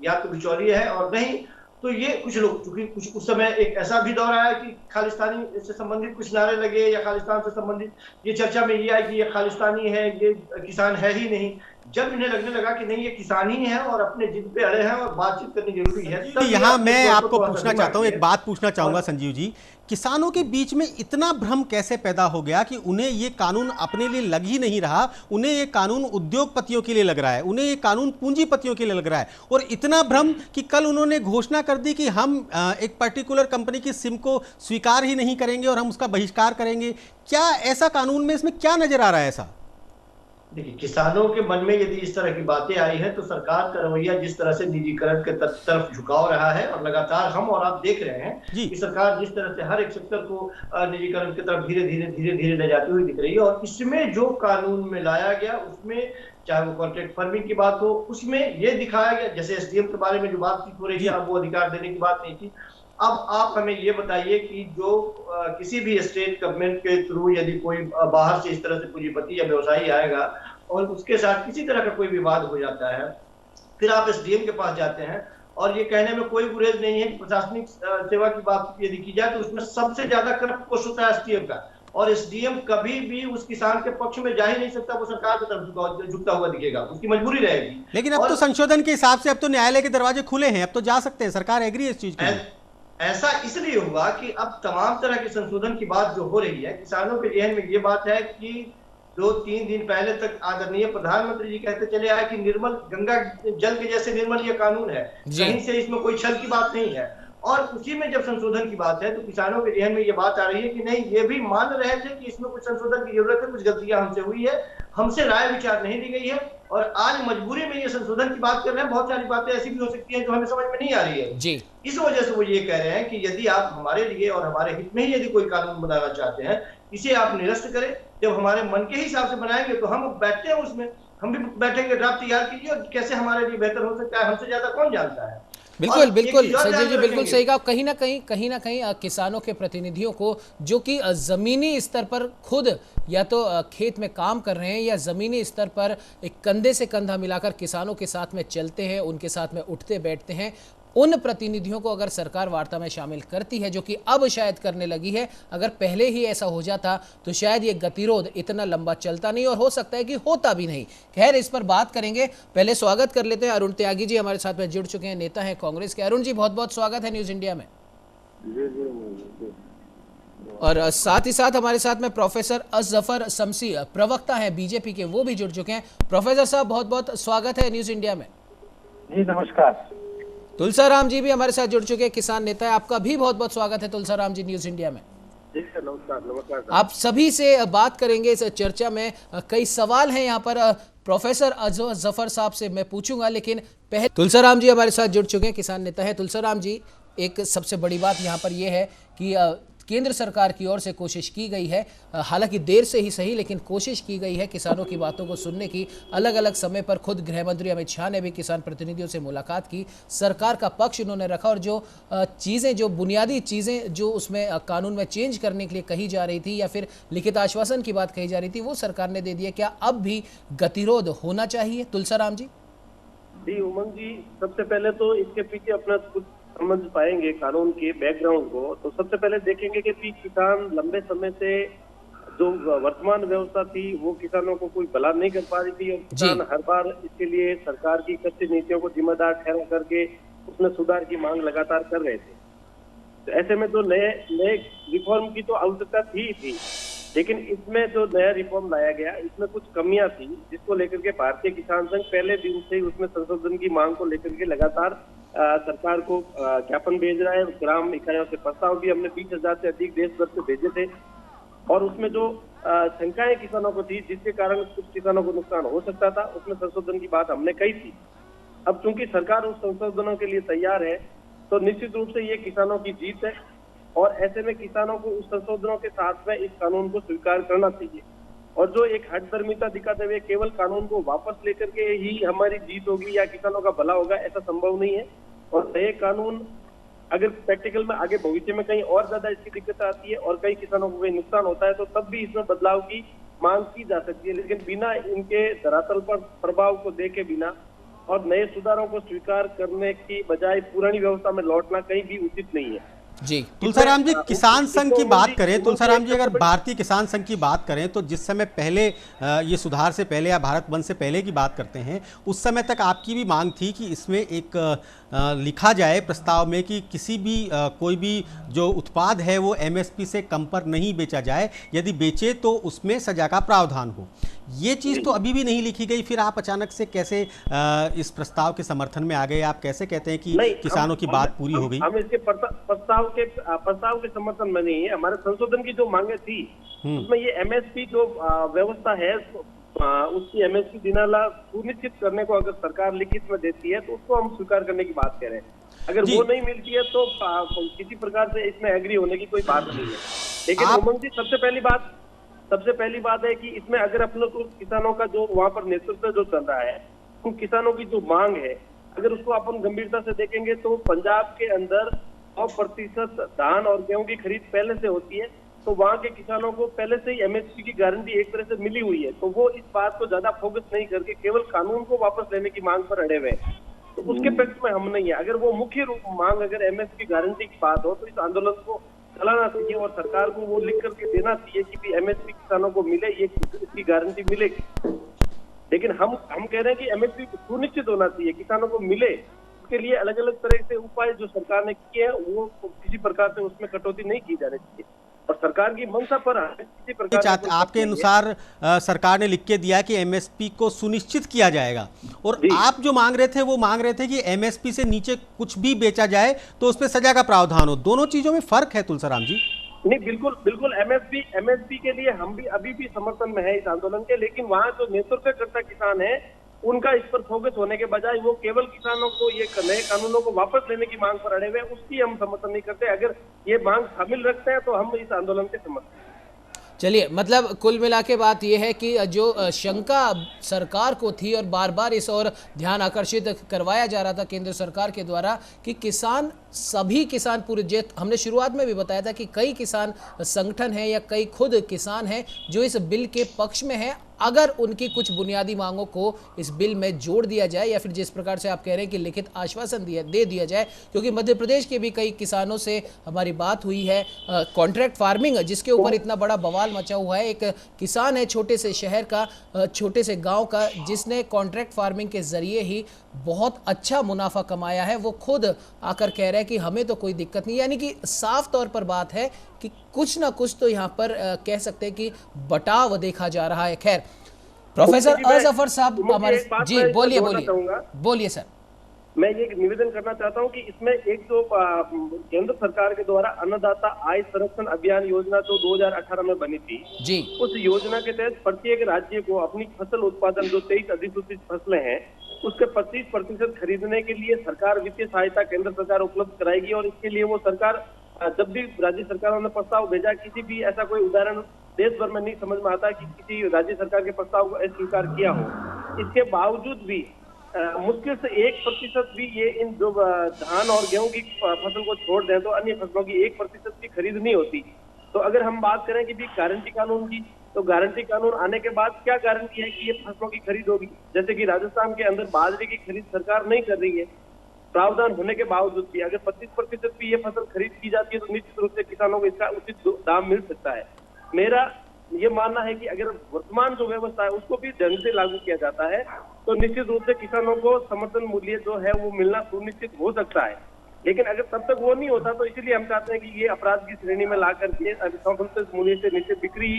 या तो बिचौलिए है, और नहीं तो ये कुछ लोग, चूंकि कुछ उस समय एक ऐसा भी दौर आया कि खालिस्तानी से संबंधित कुछ नारे लगे या खालिस्तान से संबंधित ये चर्चा में ये आई कि ये खालिस्तानी है, ये किसान है ही नहीं। जब इन्हें लगने लगा कि नहीं ये किसान ही है और अपने जिद पे अड़े हैं और बातचीत करनी जरूरी है, यहाँ मैं आपको पूछना चाहता हूँ, एक बात पूछना चाहूंगा संजीव जी, किसानों के बीच में इतना भ्रम कैसे पैदा हो गया कि उन्हें ये कानून अपने लिए लग ही नहीं रहा, उन्हें ये कानून उद्योगपतियों के लिए लग रहा है, उन्हें ये कानून पूंजीपतियों के लिए लग रहा है, और इतना भ्रम कि कल उन्होंने घोषणा कर दी कि हम एक पर्टिकुलर कंपनी की सिम को स्वीकार ही नहीं करेंगे और हम उसका बहिष्कार करेंगे। क्या ऐसा कानून में, इसमें क्या नजर आ रहा है ऐसा? देखिए, किसानों के मन में यदि इस तरह की बातें आई हैं तो सरकार का रवैया जिस तरह से निजीकरण के तरफ झुकाव रहा है, और लगातार हम और आप देख रहे हैं कि सरकार जिस तरह से हर एक सेक्टर को निजीकरण की तरफ धीरे धीरे ले जाती हुई दिख रही है। और इसमें जो कानून में लाया गया उसमें चाहे वो कॉन्ट्रैक्ट फार्मिंग की बात हो, उसमें ये दिखाया गया, जैसे एसडीएम के बारे में जो बातचीत हो रही है, अब वो अधिकार देने की बात नहीं थी, अब आप हमें ये बताइए कि जो किसी भी स्टेट गवर्नमेंट के थ्रू यदि कोई बाहर से इस तरह से पूंजीपति या व्यवसायी आएगा और उसके साथ किसी तरह का कोई विवाद हो जाता है, फिर आप एसडीएम के पास जाते हैं और ये कहने में कोई गुरेज नहीं है कि प्रशासनिक सेवा की बात यदि की जाए तो उसमें सबसे ज्यादा करप्ट पोस्ट होता है एसडीएम का, और एसडीएम कभी भी उस किसान के पक्ष में जा ही नहीं सकता, वो सरकार की तरफ झुकता हुआ दिखेगा, उसकी मजबूरी रहेगी। लेकिन अब तो संशोधन के हिसाब से अब तो न्यायालय के दरवाजे खुले हैं, अब तो जा सकते हैं, सरकार एग्री है इस चीज के। ऐसा इसलिए हुआ कि अब तमाम तरह के संशोधन की बात जो हो रही है, किसानों के जहन में ये बात है कि 2-3 दिन पहले तक आदरणीय प्रधानमंत्री जी कहते चले आए कि निर्मल गंगा जल के जैसे निर्मल ये कानून है, कहीं से इसमें कोई छल की बात नहीं है, और उसी में जब संशोधन की बात है तो किसानों के जहन में ये बात आ रही है कि नहीं, ये भी मान रहे थे कि इसमें कुछ संशोधन की जरूरत है, कुछ गलतियां हमसे हुई है, हमसे राय विचार नहीं दी गई है, और आज मजबूरी में ये संशोधन की बात कर रहे हैं। बहुत सारी बातें ऐसी भी हो सकती हैं जो हमें समझ में नहीं आ रही है जी। इस वजह से वो ये कह रहे हैं कि यदि आप हमारे लिए और हमारे हित में ही यदि कोई कानून बनाना चाहते हैं, इसे आप निरस्त करें, जब हमारे मन के हिसाब से बनाएंगे तो हम बैठते हैं उसमें, हम भी बैठेंगे, ड्राफ्ट तैयार कीजिए और कैसे हमारे लिए बेहतर हो सकता है, हमसे ज्यादा कौन जानता है। बिल्कुल बिल्कुल संजय जी, बिल्कुल सही कहा। कहीं ना कहीं किसानों के प्रतिनिधियों को जो कि जमीनी स्तर पर खुद या तो खेत में काम कर रहे हैं या जमीनी स्तर पर एक कंधे से कंधा मिलाकर किसानों के साथ में चलते हैं, उनके साथ में उठते बैठते हैं, उन प्रतिनिधियों को अगर सरकार वार्ता में शामिल करती है, जो कि अब शायद करने लगी है, अगर पहले ही ऐसा हो जाता तो शायद ये गतिरोध इतना लंबा चलता नहीं और हो सकता है कि होता भी नहीं। खैर, इस पर बात करेंगे। पहले स्वागत कर लेते हैं अरुण त्यागी जी, हमारे साथ में जुड़ चुके हैं, नेता हैं कांग्रेस के। अरुण जी, बहुत बहुत स्वागत है न्यूज इंडिया में। और साथ ही साथ हमारे साथ में प्रोफेसर अजफर शमसी, प्रवक्ता है बीजेपी के, वो भी जुड़ चुके हैं। प्रोफेसर साहब, बहुत बहुत स्वागत है न्यूज इंडिया में। जी नमस्कार। तुलसाराम जी भी हमारे साथ जुड़ चुके हैं, किसान नेता है, आपका भी बहुत बहुत स्वागत है तुलसाराम जी न्यूज इंडिया में। जी सर, नमस्कार। नमस्कार। आप सभी से बात करेंगे इस चर्चा में। कई सवाल हैं यहाँ पर प्रोफेसर अजफर साहब से मैं पूछूंगा, लेकिन पहले तुलसाराम जी हमारे साथ जुड़ चुके हैं, किसान नेता है। तुलसाराम जी, एक सबसे बड़ी बात यहाँ पर यह है कि केंद्र सरकार की ओर से कोशिश की गई है, हालांकि देर से ही सही, लेकिन कोशिश की गई है किसानों की बातों को सुनने की। अलग अलग समय पर खुद गृह मंत्री अमित शाह ने भी किसान प्रतिनिधियों से मुलाकात की, सरकार का पक्ष उन्होंने रखा, और जो चीज़ें, जो बुनियादी चीज़ें जो उसमें कानून में चेंज करने के लिए कही जा रही थी या फिर लिखित आश्वासन की बात कही जा रही थी, वो सरकार ने दे दिया। क्या अब भी गतिरोध होना चाहिए तुलसाराम जी? जी उमंग जी, सबसे पहले तो इसके पीछे अपना कुछ समझ पाएंगे कानून के बैकग्राउंड को, तो सबसे पहले देखेंगे कि किसान लंबे समय से जो वर्तमान व्यवस्था थी वो किसानों को कोई भला नहीं कर पा रही थी, और किसान हर बार इसके लिए सरकार की कृषि नीतियों को जिम्मेदार ठहरा करके उसमें सुधार की मांग लगातार कर रहे थे। तो ऐसे में जो नए रिफॉर्म की तो आवश्यकता थी, लेकिन इसमें जो नया रिफॉर्म लाया गया इसमें कुछ कमियां थी, जिसको लेकर के भारतीय किसान संघ पहले दिन से उसमें संशोधन की मांग को लेकर के लगातार सरकार को ज्ञापन भेज रहा है। ग्राम इकाइयों से प्रस्ताव भी हमने 20,000 से अधिक देश भर से भेजे थे, और उसमें जो शंकाएं किसानों को थी, जिसके कारण कुछ किसानों को नुकसान हो सकता था, उसमें संशोधन की बात हमने कही थी। अब चूंकि सरकार उस संशोधनों के लिए तैयार है, तो निश्चित रूप से ये किसानों की जीत है, और ऐसे में किसानों को उस संशोधनों के साथ में इस कानून को स्वीकार करना चाहिए। और जो एक हठधर्मिता दिखाते हुए केवल कानून को वापस लेकर के ही हमारी जीत होगी या किसानों का भला होगा, ऐसा संभव नहीं है। और नए कानून अगर प्रैक्टिकल में आगे भविष्य में कहीं और ज्यादा इसकी दिक्कत आती है और कई किसानों को कहीं नुकसान होता है, तो तब भी इसमें बदलाव की मांग की जा सकती है, लेकिन बिना इनके धरातल पर प्रभाव को देखे बिना और नए सुधारों को स्वीकार करने की बजाय पुरानी व्यवस्था में लौटना कहीं भी उचित नहीं है। जी तुलसाराम जी, किसान संघ की बात करें, तुलसाराम जी अगर भारतीय किसान संघ की बात करें तो जिस समय पहले ये सुधार से पहले या भारत बंद से पहले की बात करते हैं, उस समय तक आपकी भी मांग थी कि इसमें एक लिखा जाए प्रस्ताव में कि किसी भी कोई भी जो उत्पाद है वो एमएसपी से कम पर नहीं बेचा जाए, यदि बेचे तो उसमें सजा का प्रावधान हो। ये चीज़ तो अभी भी नहीं लिखी गई, फिर आप अचानक से कैसे इस प्रस्ताव के समर्थन में आ गए? आप कैसे कहते हैं कि किसानों की बात पूरी हो गई? हम इसके प्रस्ताव के समर्थन में नहीं है। हमारे संशोधन की जो मांगे थी उसमें ये एमएसपी जो व्यवस्था है उसकी एमएसपी दिनाला सुनिश्चित करने को अगर सरकार लिखित में देती है तो उसको हम स्वीकार करने की बात कह रहे हैं। अगर वो नहीं मिलती है तो किसी प्रकार से इसमें एग्री होने की कोई बात नहीं है। लेकिन उमंग जी, सबसे पहली बात है कि इसमें अगर अपने को किसानों का जो वहाँ पर नेतृत्व जो चल रहा है, उन किसानों की जो मांग है, अगर उसको अपन गंभीरता से देखेंगे तो पंजाब के अंदर 100% धान और गेहूं की खरीद पहले से होती है, तो वहाँ के किसानों को पहले से ही एमएसपी की गारंटी एक तरह से मिली हुई है, तो वो इस बात को ज्यादा फोकस नहीं करके केवल कानून को वापस लेने की मांग पर अड़े हुए हैं। तो उसके पक्ष में हम नहीं है। अगर वो मुख्य रूप मांग अगर एमएसपी गारंटी की बात हो तो इस आंदोलन को चलाना चाहिए और सरकार को वो लिख करके देना चाहिए कि भी एमएसपी किसानों को मिले, ये इसकी गारंटी मिलेगी। लेकिन हम कह रहे हैं कि एमएसपी सुनिश्चित होना चाहिए, किसानों को मिले। उसके लिए अलग अलग तरह से उपाय जो सरकार ने किए हैं वो किसी प्रकार से उसमें कटौती नहीं की जानी चाहिए और सरकार की मंशा पर किसी प्रकार आपके अनुसार सरकार ने लिख के दिया कि एमएसपी को सुनिश्चित किया जाएगा, और आप जो मांग रहे थे वो मांग रहे थे कि एमएसपी से नीचे कुछ भी बेचा जाए तो उस पर सजा का प्रावधान हो। दोनों चीजों में फर्क है तुलसीराम जी? नहीं, बिल्कुल एमएसपी के लिए हम भी अभी भी समर्थन में है इस आंदोलन के, लेकिन वहाँ जो नेतृत्वकर्ता किसान है उनका इस पर फोकस होने के बजाय वो केवल किसानों को ये नए कानूनों को वापस लेने की मांग पर अड़े हुए, उसकी हम समर्थन नहीं करते। अगर ये मांग शामिल रखते हैं तो हम इस आंदोलन के समर्थन। चलिए, मतलब कुल मिला के बात यह है कि जो शंका सरकार को थी और बार बार इस ओर ध्यान आकर्षित करवाया जा रहा था केंद्र सरकार के द्वारा कि किसान, सभी किसान पूरे हमने शुरुआत में भी बताया था कि कई किसान संगठन हैं या कई खुद किसान हैं जो इस बिल के पक्ष में हैं, अगर उनकी कुछ बुनियादी मांगों को इस बिल में जोड़ दिया जाए या फिर जिस प्रकार से आप कह रहे हैं कि लिखित आश्वासन दे दिया जाए। क्योंकि मध्य प्रदेश के भी कई किसानों से हमारी बात हुई है, कॉन्ट्रैक्ट फार्मिंग जिसके ऊपर इतना बड़ा बवाल मचा हुआ है। एक किसान है छोटे से शहर का, छोटे से गांव का, जिसने कॉन्ट्रैक्ट फार्मिंग के जरिए ही बहुत अच्छा मुनाफा कमाया है। वो खुद आकर कह रहे हैं कि हमें तो कोई दिक्कत नहीं, यानी कि साफ तौर पर बात है कि कुछ ना कुछ तो यहाँ पर कह सकते हैं कि बटाव देखा जा रहा है। खैर, प्रोफेसर अजफर साहब हमारे जी बोलिए सर। मैं ये निवेदन करना चाहता हूँ कि इसमें एक जो केंद्र सरकार के द्वारा अन्नदाता आय संरक्षण अभियान योजना जो 2018 में बनी थी जी, उस योजना के तहत प्रत्येक राज्य को अपनी फसल उत्पादन जो 23 अधिसूचित फसलें हैं उसके 25% खरीदने के लिए सरकार वित्तीय सहायता केंद्र सरकार उपलब्ध कराएगी। और इसके लिए वो सरकार जब भी राज्य सरकारों ने प्रस्ताव भेजा, किसी भी ऐसा कोई उदाहरण देश भर में नहीं समझ में आता कि किसी राज्य सरकार के प्रस्ताव को अस्वीकार किया हो। इसके बावजूद भी मुश्किल से 1% भी ये इन जो धान और गेहूं की फसल को छोड़ दें तो अन्य फसलों की 1% भी खरीद नहीं होती। तो अगर हम बात करें कि भी गारंटी कानून की, तो गारंटी कानून आने के बाद क्या गारंटी है कि ये फसलों की खरीद होगी? जैसे कि राजस्थान के अंदर बाजरे की खरीद सरकार नहीं कर रही है, प्रावधान होने के बावजूद भी। अगर 25% भी ये फसल खरीद की जाती है तो निश्चित रूप से किसानों को इसका उचित दाम मिल सकता है। मेरा ये मानना है कि अगर वर्तमान जो व्यवस्था है उसको भी ढंग से लागू किया जाता है तो निश्चित रूप से किसानों को समर्थन मूल्य जो है वो मिलना सुनिश्चित हो सकता है। लेकिन अगर तब तक वो नहीं होता तो इसलिए हम चाहते हैं कि ये अपराध की श्रेणी में ला करके समर्थन मूल्य से नीचे बिक्री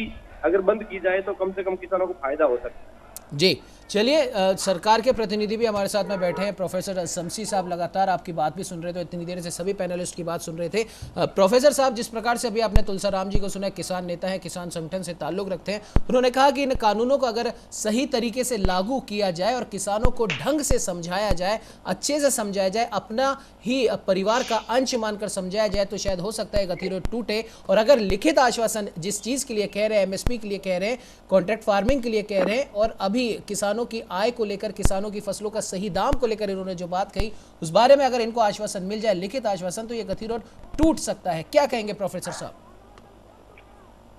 अगर बंद की जाए तो कम से कम किसानों को फायदा हो सकता है। जी चलिए, सरकार के प्रतिनिधि भी हमारे साथ में बैठे हैं। प्रोफेसर शमसी साहब लगातार आपकी बात भी सुन रहे थे, इतनी देर से सभी पैनलिस्ट की बात सुन रहे थे। प्रोफेसर साहब, जिस प्रकार से अभी आपने तुलसीराम जी को सुना, किसान नेता हैं, किसान संगठन से ताल्लुक रखते हैं, उन्होंने कहा कि इन कानूनों को अगर सही तरीके से लागू किया जाए और किसानों को ढंग से समझाया जाए, अच्छे से समझाया जाए, अपना ही परिवार का अंश मानकर समझाया जाए तो शायद हो सकता है गतिरोध टूटे। और अगर लिखित आश्वासन जिस चीज़ के लिए कह रहे हैं, एमएसपी के लिए कह रहे हैं, कॉन्ट्रैक्ट फार्मिंग के लिए कह रहे हैं, और अभी किसानों की आय को लेकर, किसानों की फसलों का सही दाम को लेकर इन्होंने जो बात कही, उस बारे में अगर इनको आश्वासन मिल जाए, लिखित आश्वासन, तो ये गतिरोध टूट सकता है। क्या कहेंगे प्रोफेसर साहब?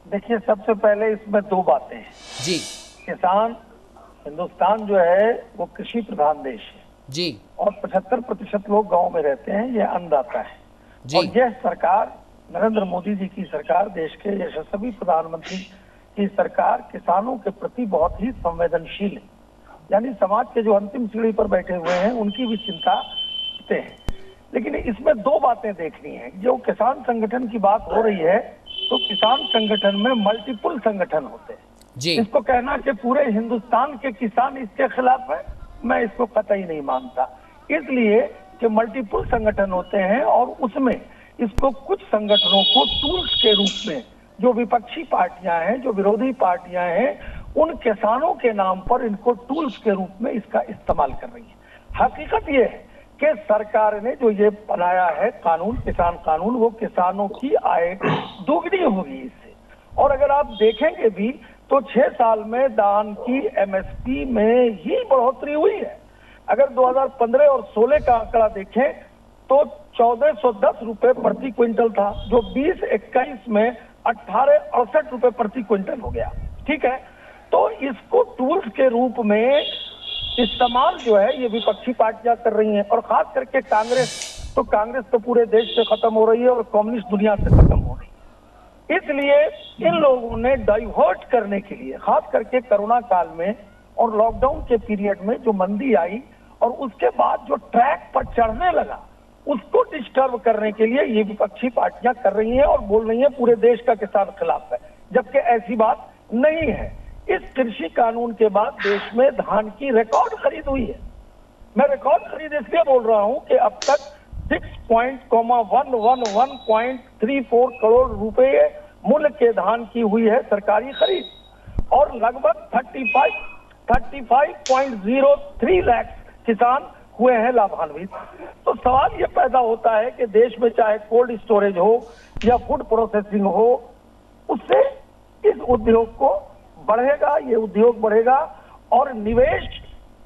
देखिए, सबसे पहले इसमें दो बातें हैं जी। किसान, हिंदुस्तान जो है वो कृषि प्रधान देश है जी, और 75% लोग गांव में रहते हैं, ये अन्नदाता है जी। और यह सरकार, नरेंद्र मोदी जी की सरकार, देश के यशस्वी प्रधानमंत्री की सरकार किसानों के प्रति बहुत ही संवेदनशील है। यानी समाज के जो अंतिम सीढ़ी पर बैठे हुए हैं उनकी भी चिंता करते हैं। लेकिन इसमें दो बातें देखनी है। जो किसान संगठन की बात हो रही है तो किसान संगठन में मल्टीपल संगठन होते हैं जी। इसको कहना कि पूरे हिंदुस्तान के किसान इसके खिलाफ है, मैं इसको कतई नहीं मानता। इसलिए कि मल्टीपल संगठन होते हैं और उसमें इसको कुछ संगठनों को टूल्स के रूप में, जो विपक्षी पार्टियां हैं, जो विरोधी पार्टियां हैं, उन किसानों के नाम पर इनको टूल्स के रूप में इसका इस्तेमाल कर रही है। हकीकत ये है कि सरकार ने जो ये बनाया है कानून, किसान कानून, वो किसानों की आय दोगुनी होगी इससे। और अगर आप देखेंगे भी तो 6 साल में धान की एमएसपी में ही बढ़ोतरी हुई है। अगर 2015 और 16 का आंकड़ा देखें तो 1410 रुपए प्रति क्विंटल था, जो 2021 में 1868 रुपए प्रति क्विंटल हो गया। ठीक है, तो इसको टूल्स के रूप में इस्तेमाल जो है ये विपक्षी पार्टियां कर रही हैं, और खास करके कांग्रेस तो पूरे देश से खत्म हो रही है और कम्युनिस्ट दुनिया से खत्म हो रही है। इसलिए इन लोगों ने डाइवर्ट करने के लिए, खास करके कोरोना काल में और लॉकडाउन के पीरियड में जो मंदी आई और उसके बाद जो ट्रैक पर चढ़ने लगा, उसको डिस्टर्ब करने के लिए ये विपक्षी पार्टियां कर रही हैं और बोल रही हैं पूरे देश का किसान खिलाफ है, जबकि ऐसी बात नहीं है। इस कृषि कानून के बाद देश में धान की रिकॉर्ड खरीद हुई है। मैं रिकॉर्ड खरीद इसलिए बोल रहा हूं कि अब तक 6.111.34 करोड़ रुपए मूल्य के धान की हुई है सरकारी खरीद, और लगभग 35.03 लाख किसान हुए हैं लाभान्वित। तो सवाल ये पैदा होता है कि देश में चाहे कोल्ड स्टोरेज हो या फूड प्रोसेसिंग हो, उससे इस उद्योग को बढ़ेगा, ये उद्योग बढ़ेगा और निवेश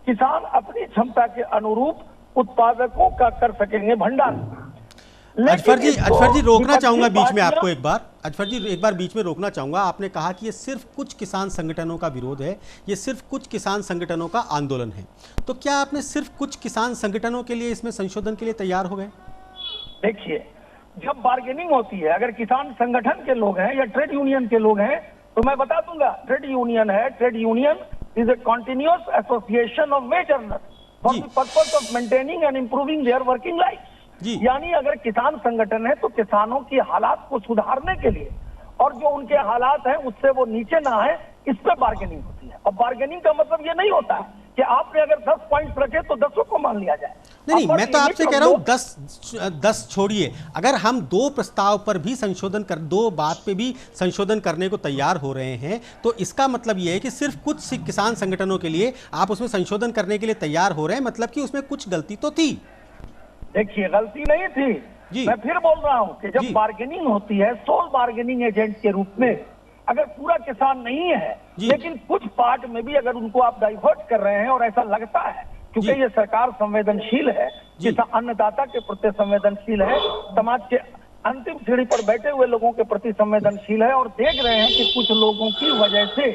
किसान अपनी क्षमता के अनुरूप उत्पादकों का कर सकेंगे भंडार। अजफर जी रोकना चाहूंगा बीच में आपको एक बार। अजफर जी एक बार बीच में रोकना चाहूंगा। आपने कहा कि ये सिर्फ कुछ किसान संगठनों का विरोध है, ये सिर्फ कुछ किसान संगठनों का आंदोलन है, तो क्या आपने सिर्फ कुछ किसान संगठनों के लिए इसमें संशोधन के लिए तैयार हो गए? देखिए, जब बार्गेनिंग होती है, अगर किसान संगठन के लोग हैं या ट्रेड यूनियन के लोग हैं तो मैं बता दूंगा, ट्रेड यूनियन है, trade union is a continuous association of ways earners for the purpose of maintaining and improving there working life. यानी अगर किसान संगठन है तो किसानों की हालात को सुधारने के लिए और जो उनके हालात हैं उससे वो नीचे ना है, इस पे बार्गेनिंग होती है। और बार्गेनिंग का मतलब ये नहीं होता है कि आपने अगर 10 पॉइंट्स रखे तो 10 को मान लिया जाए। नहीं, मैं तो आपसे कह रहा हूं 10 छोड़िए, अगर हम 2 प्रस्ताव पर भी संशोधन कर, 2 बात पे भी संशोधन करने को तैयार हो रहे हैं, तो इसका मतलब ये है कि सिर्फ कुछ किसान संगठनों के लिए आप उसमें संशोधन करने के लिए तैयार हो रहे हैं, मतलब कि उसमें कुछ गलती तो थी। देखिए, गलती नहीं थी, मैं फिर बोल रहा हूं कि जब बार्गेनिंग होती है सोल बार्गेनिंग एजेंट के रूप में, अगर पूरा किसान नहीं है लेकिन कुछ पार्ट में भी अगर उनको आप डाइवर्ट कर रहे हैं और ऐसा लगता है, क्योंकि ये सरकार संवेदनशील है, अन्नदाता के प्रति संवेदनशील है, समाज के अंतिम सीढ़ी पर बैठे हुए लोगों के प्रति संवेदनशील है, और देख रहे हैं कि कुछ लोगों की वजह से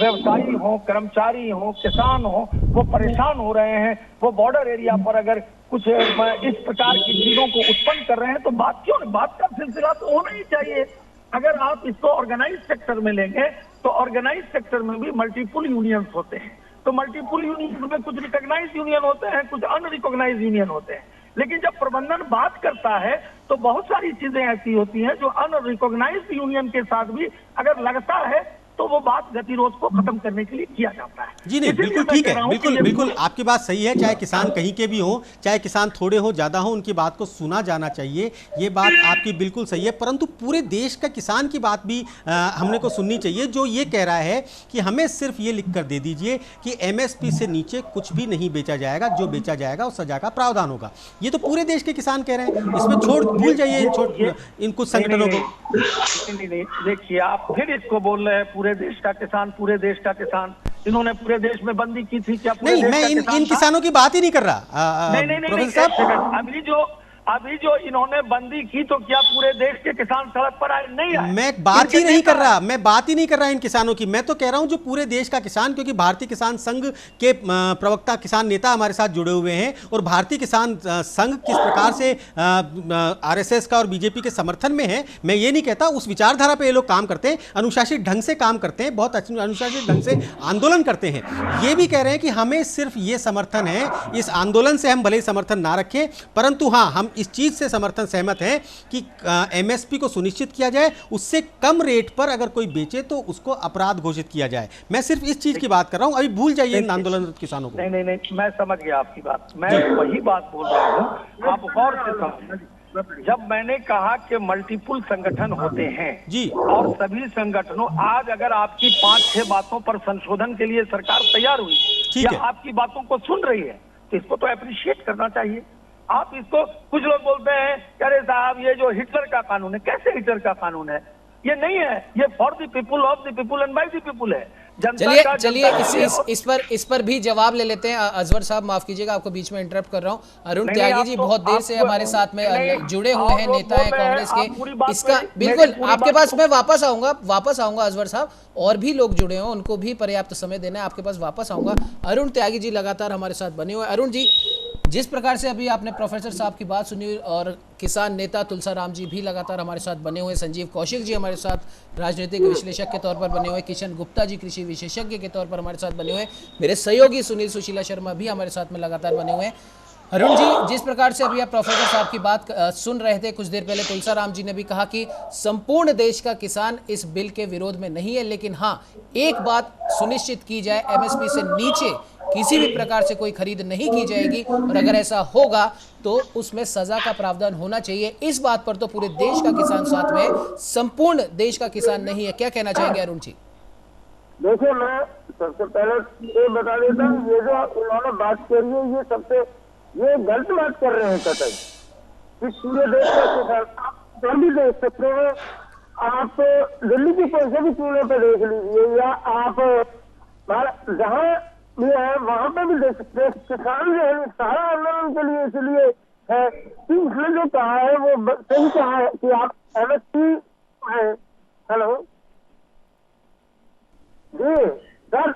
व्यवसायी हो, कर्मचारी हो, किसान हो, वो परेशान हो रहे हैं, वो बॉर्डर एरिया पर अगर कुछ इस प्रकार की चीजों को उत्पन्न कर रहे हैं, तो बात क्यों नहीं, बात का सिलसिला तो होना ही चाहिए। अगर आप इसको ऑर्गेनाइज सेक्टर में लेंगे तो ऑर्गेनाइज सेक्टर में भी मल्टीपल यूनियंस होते हैं, तो मल्टीपल यूनियन में कुछ रिकॉग्नाइज यूनियन होते हैं, कुछ अनरिकॉग्नाइज यूनियन होते हैं। लेकिन जब प्रबंधन बात करता है तो बहुत सारी चीजें ऐसी होती हैं जो अनरिकॉग्नाइज्ड यूनियन के साथ भी अगर लगता है तो वो बात गतिरोध को खत्म करने के लिए किया जाता है। जी नहीं, बिल्कुल ठीक है, बिल्कुल आपकी बात सही है। चाहे किसान कहीं के भी हो, चाहे किसान थोड़े हो ज्यादा हो, उनकी बात को सुना जाना चाहिए, ये बात आपकी बिल्कुल सही है। परंतु पूरे देश का किसान की बात भी हमने को सुननी चाहिए, जो ये कह रहा है कि हमें सिर्फ ये लिख कर दे दीजिए कि MSP से नीचे कुछ भी नहीं बेचा जाएगा, जो बेचा जाएगा उस सजा का प्रावधान होगा। ये तो पूरे देश के किसान कह रहे हैं, इसमें भूल जाइए इन कुछ संगठनों को। देखिए, आप फिर इसको बोल रहे हैं पूरे देश का किसान, पूरे देश का किसान। इन्होंने पूरे देश में बंदी की थी क्या? नहीं, मैं इन किसानों की बात ही नहीं कर रहा। नहीं, प्रोफेसर साहब, अभी जो इन्होंने बंदी की तो क्या पूरे देश के किसान सड़क पर आए? नहीं आए। मैं बात ही नहीं कर रहा, इन किसानों की। मैं तो कह रहा हूं जो पूरे देश का किसान, क्योंकि भारतीय किसान संघ के प्रवक्ता किसान नेता हमारे साथ जुड़े हुए हैं, और भारतीय किसान संघ किस प्रकार से RSS का और बीजेपी के समर्थन में है, मैं ये नहीं कहता। उस विचारधारा पे ये लोग काम करते हैं, अनुशासित ढंग से काम करते हैं, बहुत अनुशासित ढंग से आंदोलन करते हैं। ये भी कह रहे हैं कि हमें सिर्फ ये समर्थन है, इस आंदोलन से हम भले ही समर्थन ना रखें, परंतु हाँ, हम इस चीज से समर्थन सहमत है कि MSP को सुनिश्चित किया जाए, उससे कम रेट पर अगर कोई बेचे तो उसको अपराध घोषित किया जाए। मैं सिर्फ इस चीज की बात कर रहा हूं, अभी भूल जाइए इन आंदोलनरत किसानों को। नहीं, मैं समझ गया आपकी बात, मैं वही बात बोल रहा हूं, आप गौर से समझिए। जब मैंने कहा कि मल्टीपल संगठन होते हैं जी, और सभी संगठनों, आज अगर आपकी 5-6 बातों पर संशोधन के लिए सरकार तैयार हुई या आपकी बातों को सुन रही है, तो इसको तो अप्रिशिएट करना चाहिए। आप इसको, कुछ लोग बोलते हैं अरे साहब ये जो हिटलर का कानून है, कैसे हिटलर का कानून है? ये नहीं है, ये for the people, of the people and by the people है। चलिए इस पर भी जवाब ले लेते हैं। अजवर साहब माफ कीजिएगा, आपको बीच में इंटरप्ट कर रहा हूं। अरुण त्यागी जी बहुत देर से हमारे साथ में जुड़े हुए हैं, नेता है कांग्रेस के। इसका बिल्कुल आपके पास मैं वापस आऊंगा अजवर साहब, और भी लोग जुड़े हों उनको भी पर्याप्त समय देना है, आपके पास वापस आऊंगा। अरुण त्यागी जी लगातार हमारे साथ बने हुए। अरुण जी, जिस प्रकार से अभी आपने प्रोफेसर साहब की बात सुनी और किसान नेता तुलसाराम जी भी लगातार हमारे साथ बने हुए, संजीव कौशिक जी हमारे साथ राजनीतिक विश्लेषक के तौर पर बने हुए, किशन गुप्ता जी कृषि विशेषज्ञ के तौर पर हमारे साथ बने हुए, मेरे सहयोगी सुनील सुशीला शर्मा भी हमारे साथ में लगातार बने हुए हैं। अरुण जी, जिस प्रकार से अभी आप प्रोफेसर साहब की बात सुन रहे थे, कुछ देर पहले तुलसाराम जी ने भी कहा कि संपूर्ण देश का किसान इस बिल के विरोध में नहीं है, लेकिन हाँ एक बात सुनिश्चित की जाए, एमएसपी से नीचे किसी भी प्रकार से कोई खरीद नहीं की जाएगी, और अगर ऐसा होगा तो उसमें सजा का प्रावधान होना चाहिए। इस बात पर तो पूरे देश का किसान साथ में, संपूर्ण देश का किसान नहीं है। क्या कहना चाहेंगे अरुण जी? देखिए, मैं सबसे पहले ये बता देता हूँ, ये जो उन्होंने बात करी है ये गलत बात कर रहे हैं कतई। इस पूरे देश का किसान आप भी देख सकते हैं, आप दिल्ली की कोई से भी चूल्हे पे देख लीजिए, या आप जहाँ भी है वहां पे भी देख सकते हैं। किसान जो है सारा आंदोलन के लिए इसलिए है कि उसने जो कहा है वो सही कहा है कि आप एमएसपी है। हेलो जी सर,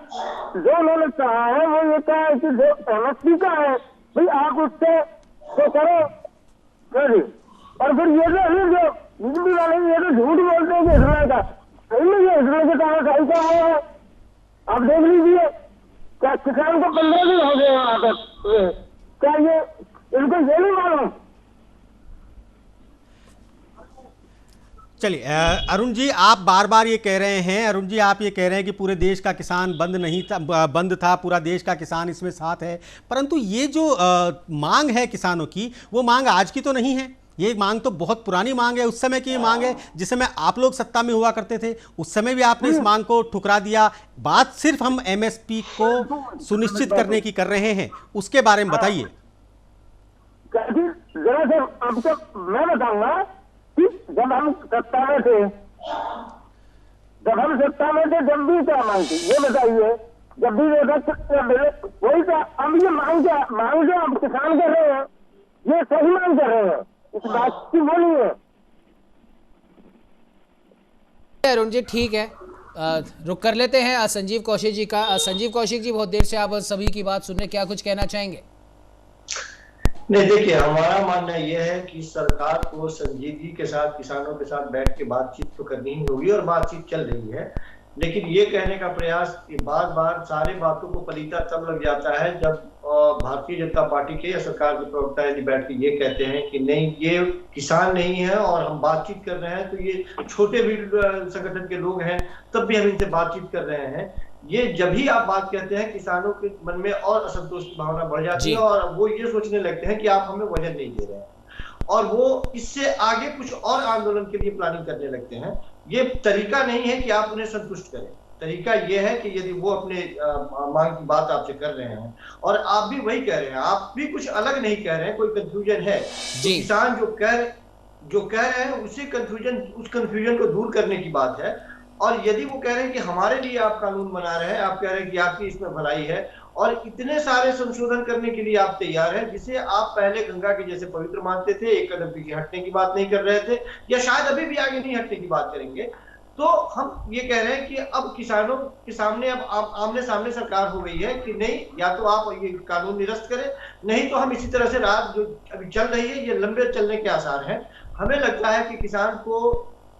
जो उन्होंने कहा है वो ये कहा है कि जो एमएसपी का है भाई आप उससे तो करो सर। और फिर ये जो बिजली वाले ये तो झूठ बोलते हैं कि इसमें का सही नहीं है, इसमें के कहा सही का है। आप देख लीजिए, क्या किसान को 15 दिन हो गए वहां तक, क्या ये इनको ये नहीं मालूम? चलिए अरुण जी, आप बार बार ये कह रहे हैं, अरुण जी आप ये कह रहे हैं कि पूरे देश का किसान बंद था, पूरा देश का किसान इसमें साथ है, परंतु ये जो मांग है किसानों की, वो मांग आज की तो नहीं है। ये मांग तो बहुत पुरानी मांग है, उस समय की मांग है जिस समय आप लोग सत्ता में हुआ करते थे, उस समय भी आपने इस मांग को ठुकरा दिया। बात सिर्फ हम एमएसपी को सुनिश्चित करने की कर रहे हैं, उसके बारे में बताइए। जरा सर आपको मैं बताऊंगा कि जब हम सत्ता में थे, जब भी क्या मांग थी ये बताइए। जब भी वही क्या अब ये मांग जो आप किसान कर रहे हैं ये सही मांग कर रहे हैं, इस बात की वो नहीं है। अरुण जी ठीक है, रुक कर लेते हैं संजीव कौशिक जी का। संजीव कौशिक जी, बहुत देर से आप सभी की बात सुन रहे, क्या कुछ कहना चाहेंगे? नहीं, देखिए हमारा मानना यह है कि सरकार को संजीदगी के साथ किसानों के साथ बैठ के बातचीत तो करनी ही होगी, और बातचीत चल रही है। लेकिन ये कहने का प्रयास बार बार सारे बातों को पलीता तब लग जाता है जब भारतीय जनता पार्टी के या सरकार के प्रवक्ता यदि बैठ के ये कहते हैं कि नहीं ये किसान नहीं है और हम बातचीत कर रहे हैं, तो ये छोटे भी संगठन के लोग हैं तब भी हम इनसे बातचीत कर रहे हैं। ये जब ही आप बात कहते हैं किसानों के मन में और असंतोष की भावना बढ़ जाती है, और वो ये सोचने लगते हैं कि आप हमें वजन नहीं दे रहे हैं, और वो इससे आगे कुछ और आंदोलन के लिए प्लानिंग करने लगते हैं। ये तरीका नहीं है कि आप उन्हें संतुष्ट करें। तरीका यह है कि यदि वो अपने मांग की बात आपसे कर रहे हैं और आप भी वही कह रहे हैं, आप भी कुछ अलग नहीं कह रहे हैं, कोई कंफ्यूजन है, तो किसान जो कह रहे हैं उस कंफ्यूजन को दूर करने की बात है। और यदि वो कह रहे हैं कि हमारे लिए आप कानून बना रहे हैं, आप कह रहे हैं कि आपकी इसमें भलाई है और इतने सारे संशोधन करने के लिए आप तैयार हैं, जिसे आप पहले गंगा के जैसे पवित्र मानते थे, एक कदम पीछे हटने की बात नहीं कर रहे थे, या शायद अभी भी आगे नहीं हटने की बात करेंगे, तो हम ये कह रहे हैं कि अब किसानों के सामने अब आमने सामने सरकार हो गई है कि नहीं, या तो आप ये कानून निरस्त करें, नहीं तो हम इसी तरह से रात जो अभी चल रही है ये लंबे चलने के आसार हैं। हमें लगता है कि किसान को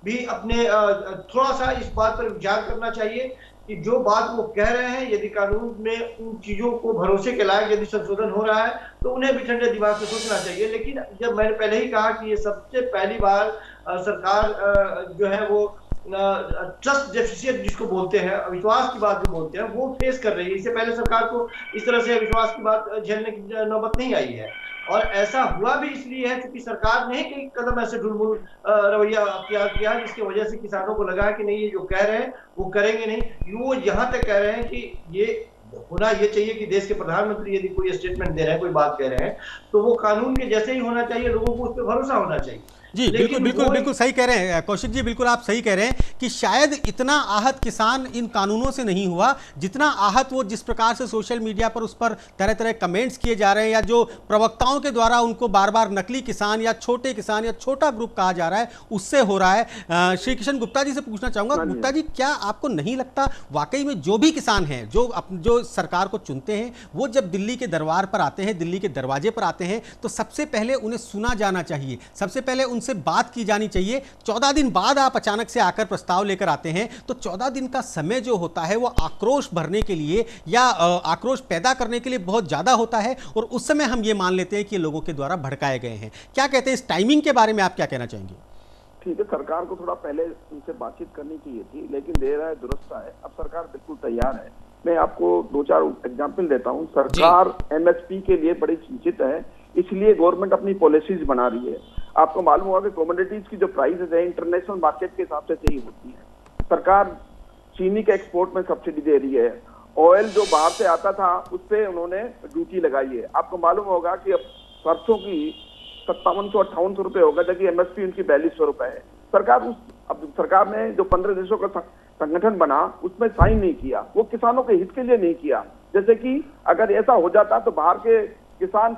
भी अपने थोड़ा सा इस बात पर विचार करना चाहिए कि जो बात वो कह रहे हैं, यदि कानून में उन चीजों को भरोसे के लायक यदि संशोधन हो रहा है तो उन्हें भी ठंडे दिमाग से सोचना चाहिए। लेकिन जब मैंने पहले ही कहा कि ये सबसे पहली बार सरकार जो है वो ट्रस्ट डेफिसिएंट जिसको बोलते हैं, अविश्वास की बात जो बोलते हैं, वो फेस कर रही है। इससे पहले सरकार को इस तरह से अविश्वास की बात झेलने की नौबत नहीं आई है, और ऐसा हुआ भी इसलिए है क्योंकि सरकार ने कई कदम ऐसे ढुलमुल रवैया अख्तियार किया जिसकी वजह से किसानों को लगा है कि नहीं ये जो कह रहे हैं वो करेंगे नहीं। वो यहाँ तक कह रहे हैं कि ये होना ये चाहिए कि देश के प्रधानमंत्री यदि कोई स्टेटमेंट दे रहे हैं, कोई बात कह रहे हैं, तो वो कानून के जैसे ही होना चाहिए, लोगों को उस पर भरोसा होना चाहिए। जी बिल्कुल सही कह रहे हैं कौशिक जी, बिल्कुल आप सही कह रहे हैं कि शायद इतना आहत किसान इन कानूनों से नहीं हुआ जितना आहत वो जिस प्रकार से सोशल मीडिया पर उस पर तरह तरह कमेंट्स किए जा रहे हैं, या जो प्रवक्ताओं के द्वारा उनको बार बार नकली किसान या छोटे किसान या छोटा ग्रुप कहा जा रहा है, उससे हो रहा है। श्री कृष्ण गुप्ता जी से पूछना चाहूंगा, गुप्ता जी क्या आपको नहीं लगता वाकई में जो भी किसान हैं जो सरकार को चुनते हैं, वो जब दिल्ली के दरबार पर आते हैं, दिल्ली के दरवाजे पर आते हैं, तो सबसे पहले उन्हें सुना जाना चाहिए, सबसे पहले उनसे बात की जानी चाहिए। 14 दिन बाद आप अचानक से आकर प्रस्ताव लेकर आते हैं, तो 14 दिन का समय जो होता है वो आक्रोश भरने के लिए या आक्रोश पैदा करने के लिए बहुत ज्यादा होता है, और उस समय हम ये मान लेते हैं कि लोगों के द्वारा भड़काए गए हैं। क्या कहते हैं इस टाइमिंग के बारे में, आप क्या कहना चाहेंगे? ठीक है, सरकार को थोड़ा पहले उनसे बातचीत करनी चाहिए थी, लेकिन देर है दुरुस्त है। अब सरकार बिल्कुल तैयार है। मैं आपको 2-4 एग्जाम्पल देता हूँ। सरकार एमएसपी के लिए बड़ी चिंतित है, इसलिए गवर्नमेंट अपनी पॉलिसीज बना रही है। आपको मालूम होगा कि कमोडिटीज की जो प्राइसेस है इंटरनेशनल मार्केट के हिसाब से सही होती है। सरकार चीनी के एक्सपोर्ट में सब्सिडी दे रही है। ऑयल जो बाहर से आता था उस पर उन्होंने ड्यूटी लगाई है। आपको मालूम होगा कि अब सरसों की 5700-5800 रुपए होगा, जबकि एमएसपी उनकी 4200 रुपए है। सरकार ने जो 15 देशों का संगठन बना उसमें साइन नहीं किया, वो किसानों के हित के लिए नहीं किया। जैसे कि अगर ऐसा हो जाता तो बाहर के किसान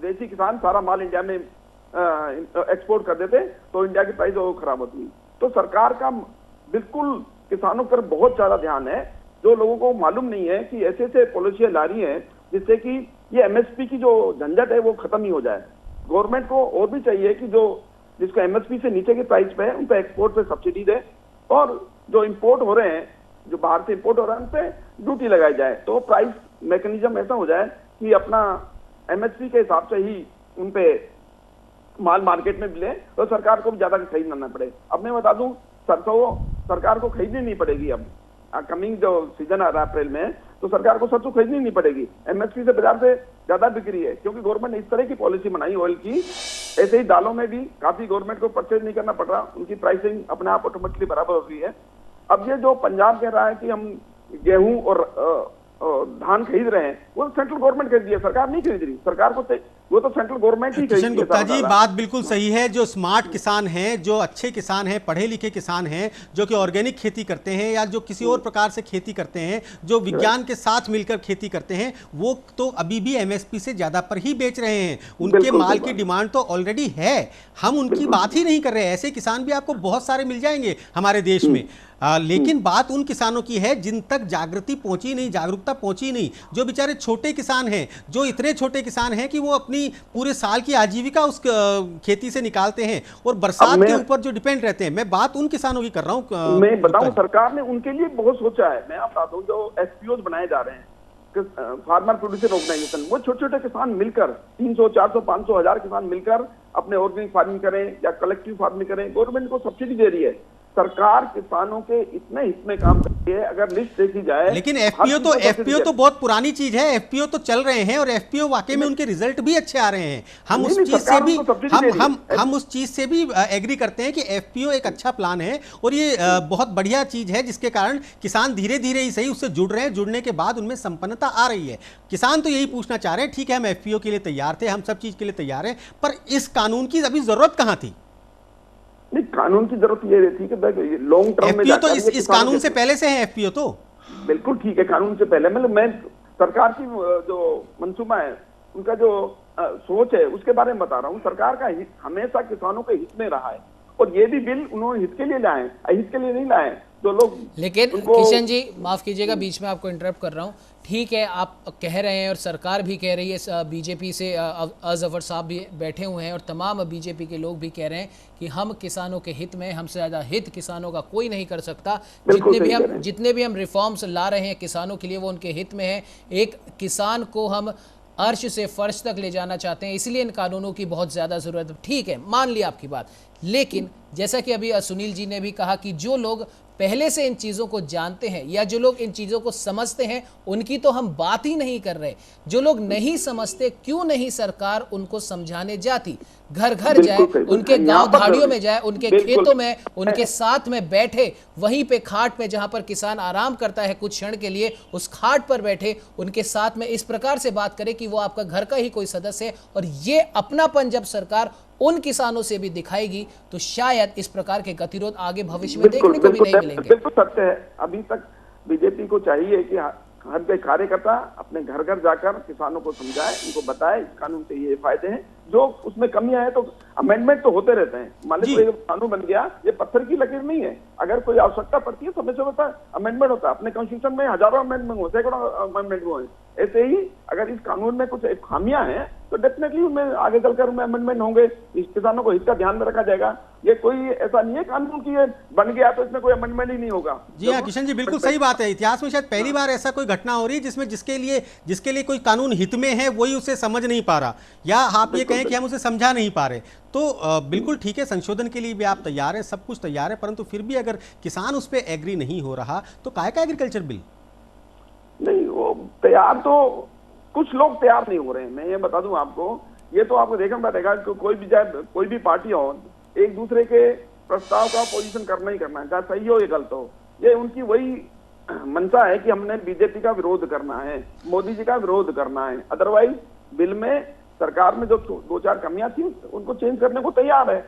देसी किसान सारा माल इंडिया में एक्सपोर्ट कर देते, तो इंडिया की प्राइस और खराब होती। तो सरकार का बिल्कुल किसानों पर बहुत ज्यादा ध्यान है। जो लोगों को मालूम नहीं है कि ऐसे ऐसे पॉलिसियां ला रही हैं जिससे कि ये एमएसपी की जो झंझट है वो खत्म ही हो जाए। गवर्नमेंट को और भी चाहिए कि जिसको एमएसपी से नीचे की प्राइस पे है उन पे एक्सपोर्ट पे सब्सिडी दे, और जो इंपोर्ट हो रहे हैं, जो बाहर से इंपोर्ट हो रहे हैं, उन पे ड्यूटी लगाई जाए। तो प्राइस मैकेनिज्म ऐसा हो जाए कि अपना एमएसपी के हिसाब से ही उन पे माल मार्केट में मिले, तो सरकार को भी ज्यादा खरीदना पड़े। अब मैं बता दूं, सरसों सरकार को खरीदनी नहीं पड़ेगी। अब कमिंग जो सीजन आ रहा है अप्रैल में, तो सरकार को सरसों खरीदनी नहीं पड़ेगी। एमएसपी से बाजार से ज्यादा बिक्री है, क्योंकि गवर्नमेंट ने इस तरह की पॉलिसी बनाई ऑयल की। ऐसे ही दालों में भी काफी गवर्नमेंट को परचेज नहीं करना पड़ रहा, उनकी प्राइसिंग अपने आप ऑटोमेटिकली बराबर हो रही है। अब ये जो पंजाब कह रहा है कि हम गेहूं और धान खरीद रहे हैं, वो सेंट्रल गवर्नमेंट खरीद रही है, सरकार नहीं खरीद रही। सरकार को वो तो सेंट्रल गवर्नमेंट ही खरीद रही है। गुप्ता जी बात बिल्कुल सही है। जो स्मार्ट किसान हैं, जो अच्छे किसान हैं, पढ़े लिखे किसान हैं, जो कि ऑर्गेनिक खेती करते हैं या जो किसी और प्रकार से खेती करते हैं, जो विज्ञान के साथ मिलकर खेती करते हैं, वो तो अभी भी एमएसपी से ज्यादा पर ही बेच रहे हैं। उनके माल की डिमांड तो ऑलरेडी है, हम उनकी बात ही नहीं कर रहे हैं। ऐसे किसान भी आपको बहुत सारे मिल जाएंगे हमारे देश में। लेकिन बात उन किसानों की है जिन तक जागरूकता पहुंची नहीं, जो बेचारे छोटे किसान हैं, जो इतने छोटे किसान हैं कि वो अपनी पूरे साल की आजीविका उस खेती से निकालते हैं और बरसात के ऊपर जो डिपेंड रहते हैं। मैं बात उन किसानों की कर रहा हूं। मैं बताऊं, सरकार ने उनके लिए बहुत सोचा है। मैं आप बताऊं, जो एसपीओ बनाए जा रहे हैं, फार्मर प्रोड्यूसर ऑर्गेनाइजेशन, वो छोटे छोटे किसान मिलकर 300, 400, 500, 1000 किसान मिलकर अपने ऑर्गेनिक फार्मिंग करें या कलेक्टिव फार्मिंग करें। गवर्नमेंट को सब्सिडी दे रही है। सरकार किसानों के इतने हित में काम करती है। अगर लिस्ट देखी जाए, लेकिन एफपीओ तो बहुत पुरानी चीज है। एफपीओ तो चल रहे हैं और एफपीओ वाकई में उनके रिजल्ट भी अच्छे आ रहे हैं। हम उस चीज से भी एग्री करते हैं कि एफपीओ एक अच्छा प्लान है और ये बहुत बढ़िया चीज है, जिसके कारण किसान धीरे धीरे ही सही उससे जुड़ रहे हैं। जुड़ने के बाद उनमें संपन्नता आ रही है। किसान तो यही पूछना चाह रहे हैं, ठीक है हम एफपीओ के लिए तैयार थे, हम सब चीज के लिए तैयार हैं, पर इस कानून की अभी जरूरत कहां थी? नहीं, कानून की जरूरत ये रहती है कि लॉन्ग टर्म में एफपीओ तो इस कानून से पहले से है। एफपीओ तो बिल्कुल ठीक है, कानून से पहले। मतलब मैं सरकार की जो मंसूबा है, उनका जो सोच है, उसके बारे में बता रहा हूँ। सरकार का हित हमेशा किसानों के हित में रहा है, और ये भी बिल उन्होंने हित के लिए लाए, हित के लिए नहीं लाए जो लोग। लेकिन किशन जी माफ कीजिएगा, बीच में आपको इंटरप्ट कर रहा हूँ। ठीक है, आप कह रहे हैं और सरकार भी कह रही है, बीजेपी से अजफर साहब भी बैठे हुए हैं और तमाम बीजेपी के लोग भी कह रहे हैं कि हम किसानों के हित में, हमसे ज़्यादा हित किसानों का कोई नहीं कर सकता। जितने भी हम रिफॉर्म्स ला रहे हैं किसानों के लिए, वो उनके हित में है। एक किसान को हम अर्श से फर्श तक ले जाना चाहते हैं, इसलिए इन कानूनों की बहुत ज़्यादा ज़रूरत है। ठीक है, मान लिया आपकी बात। लेकिन जैसा कि अभी सुनील जी ने भी कहा कि जो लोग पहले से इन चीज़ों को जानते हैं या जो लोग इन चीज़ों को समझते हैं, उनकी तो हम बात ही नहीं कर रहे। जो लोग नहीं समझते, क्यों नहीं सरकार उनको समझाने जाती? घर घर जाए, उनके गांव धाड़ियों में जाए, उनके खेतों में, उनके साथ में बैठे, वहीं पे खाट पे जहां पर किसान आराम करता है कुछ क्षण के लिए, उस खाट पर बैठे उनके साथ में इस प्रकार से बात करे कि वो आपका घर का ही कोई सदस्य है। और ये अपनापन जब सरकार उन किसानों से भी दिखाएगी तो शायद इस प्रकार के गतिरोध आगे भविष्य में देखने को भी नहीं मिलेंगे। बिल्कुल सत्य है। अभी तक बीजेपी को चाहिए कि हर कोई कार्यकर्ता अपने घर घर जाकर किसानों को समझाए, उनको बताए इस कानून से ये फायदे हैं, जो उसमें कमियां हैं तो अमेंडमेंट तो होते रहते हैं। मान लीजिए कोई कानून बन गया, ये पत्थर की लकीर नहीं है। अगर कोई आवश्यकता पड़ती है समय से होता है अमेंडमेंट होता है। अपने कॉन्स्टिट्यूशन में हजारों अमेंडमेंट हुए, सैकड़ों अमेंडमेंट हुए। ऐसे ही अगर इस कानून में कुछ खामियां हैं तो डेफिनेटली उनमें आगे चलकर उनमें अमेंडमेंट होंगे। इस किसानों को हित का ध्यान में रखा जाएगा। ये कोई ऐसा नहीं है कानून की ये बन गया तो इसमें कोई अमेंडमेंट ही नहीं होगा। जी हाँ किशन जी, बिल्कुल सही बात है। इतिहास में शायद पहली बार ऐसा कोई घटना हो रही है जिसमें जिसके लिए कोई कानून हित में है वही उसे समझ नहीं पा रहा, या आप ये कहें कि हम उसे समझा नहीं पा रहे। तो बिल्कुल ठीक है, संशोधन के लिए भी आप तैयार है, सब कुछ तैयार है, परंतु फिर भी अगर किसान उस पर एग्री नहीं हो रहा तो काय का एग्रीकल्चर बिल? नहीं, वो तैयार तो कुछ लोग तैयार नहीं हो रहे हैं। मैं ये बता दूं आपको, ये तो आपको देखना पड़ेगा कि कोई भी पार्टी हो, एक दूसरे के प्रस्ताव का पोजीशन करना ही करना है, चाहे सही हो या गलत हो। ये उनकी वही मंशा है कि हमने बीजेपी का विरोध करना है, मोदी जी का विरोध करना है। अदरवाइज बिल में सरकार में जो 2-4 कमियां थी उनको चेंज करने को तैयार है,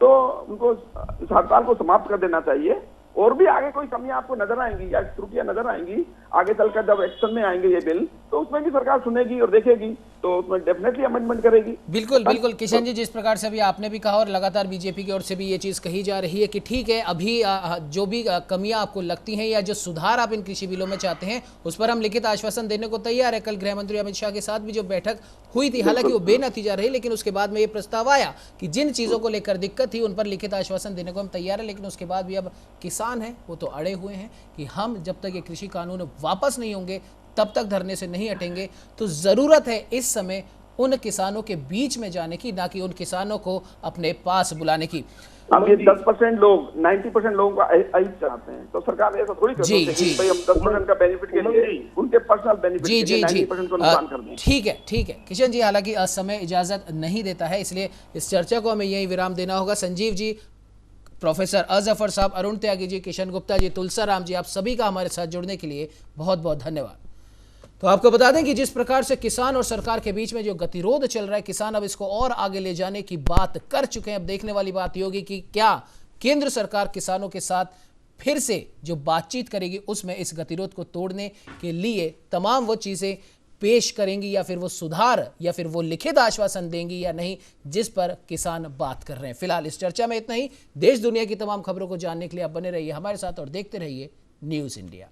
तो उनको इस हड़ताल को समाप्त कर देना चाहिए। और भी आगे कोई कमियां आपको नजर आएंगी या त्रुटियां नजर आएंगी आगे चलकर जब एक्शन में आएंगे ये बिल, तो उसमें भी सरकार सुनेगी और देखेगी, तो उसमें डेफिनेटली अमेंडमेंट करेगी। बिल्कुल बिल्कुल किशन जी, जिस प्रकार से अभी आपने भी कहा और लगातार बीजेपी की ओर से भी ये चीज़ कही जा रही है कि ठीक है, अभी जो भी कमियां आपको लगती हैं या जो सुधार आप इन कृषि बिलों में चाहते हैं उस पर हम लिखित आश्वासन देने को तैयार है। कल गृह मंत्री अमित शाह के साथ भी जो बैठक हुई थी, हालांकि वो बेनतीजा रही, लेकिन उसके बाद में ये प्रस्ताव आया कि जिन चीज़ों को लेकर दिक्कत थी उन पर लिखित आश्वासन देने को हम तैयार है। लेकिन उसके बाद भी अब किसान हैं वो तो अड़े हुए हैं कि हम जब तक ये कृषि कानून वापस नहीं होंगे तब तक धरने से नहीं हटेंगे। तो ज़रूरत है इस समय उन किसानों के बीच में जाने की, ना कि उन किसानों को अपने पास बुलाने की। अब ये 10% लोग 90% लोगों को अहित चाहते हैं, तो सरकार ऐसा थोड़ी कर सकती है कि भाई हम 10% का बेनिफिट के लिए उनके पर्सनल बेनिफिट के लिए 90% को नुकसान कर दें। ठीक है किशन जी, हालांकि समय इजाजत नहीं देता है, इसलिए इस चर्चा को हमें यही विराम देना होगा। संजीव जी, प्रोफेसर अजफर साहब, अरुण त्यागी जी, किशन गुप्ता जी, तुलसाराम जी, आप सभी का हमारे साथ जुड़ने के लिए बहुत बहुत धन्यवाद। तो आपको बता दें कि जिस प्रकार से किसान और सरकार के बीच में जो गतिरोध चल रहा है, किसान अब इसको और आगे ले जाने की बात कर चुके हैं। अब देखने वाली बात ये होगी कि क्या केंद्र सरकार किसानों के साथ फिर से जो बातचीत करेगी उसमें इस गतिरोध को तोड़ने के लिए तमाम वो चीज़ें पेश करेंगी, या फिर वो सुधार या फिर वो लिखित आश्वासन देंगी या नहीं, जिस पर किसान बात कर रहे हैं। फिलहाल इस चर्चा में इतना ही। देश दुनिया की तमाम खबरों को जानने के लिए आप बने रहिए हमारे साथ और देखते रहिए न्यूज़ इंडिया।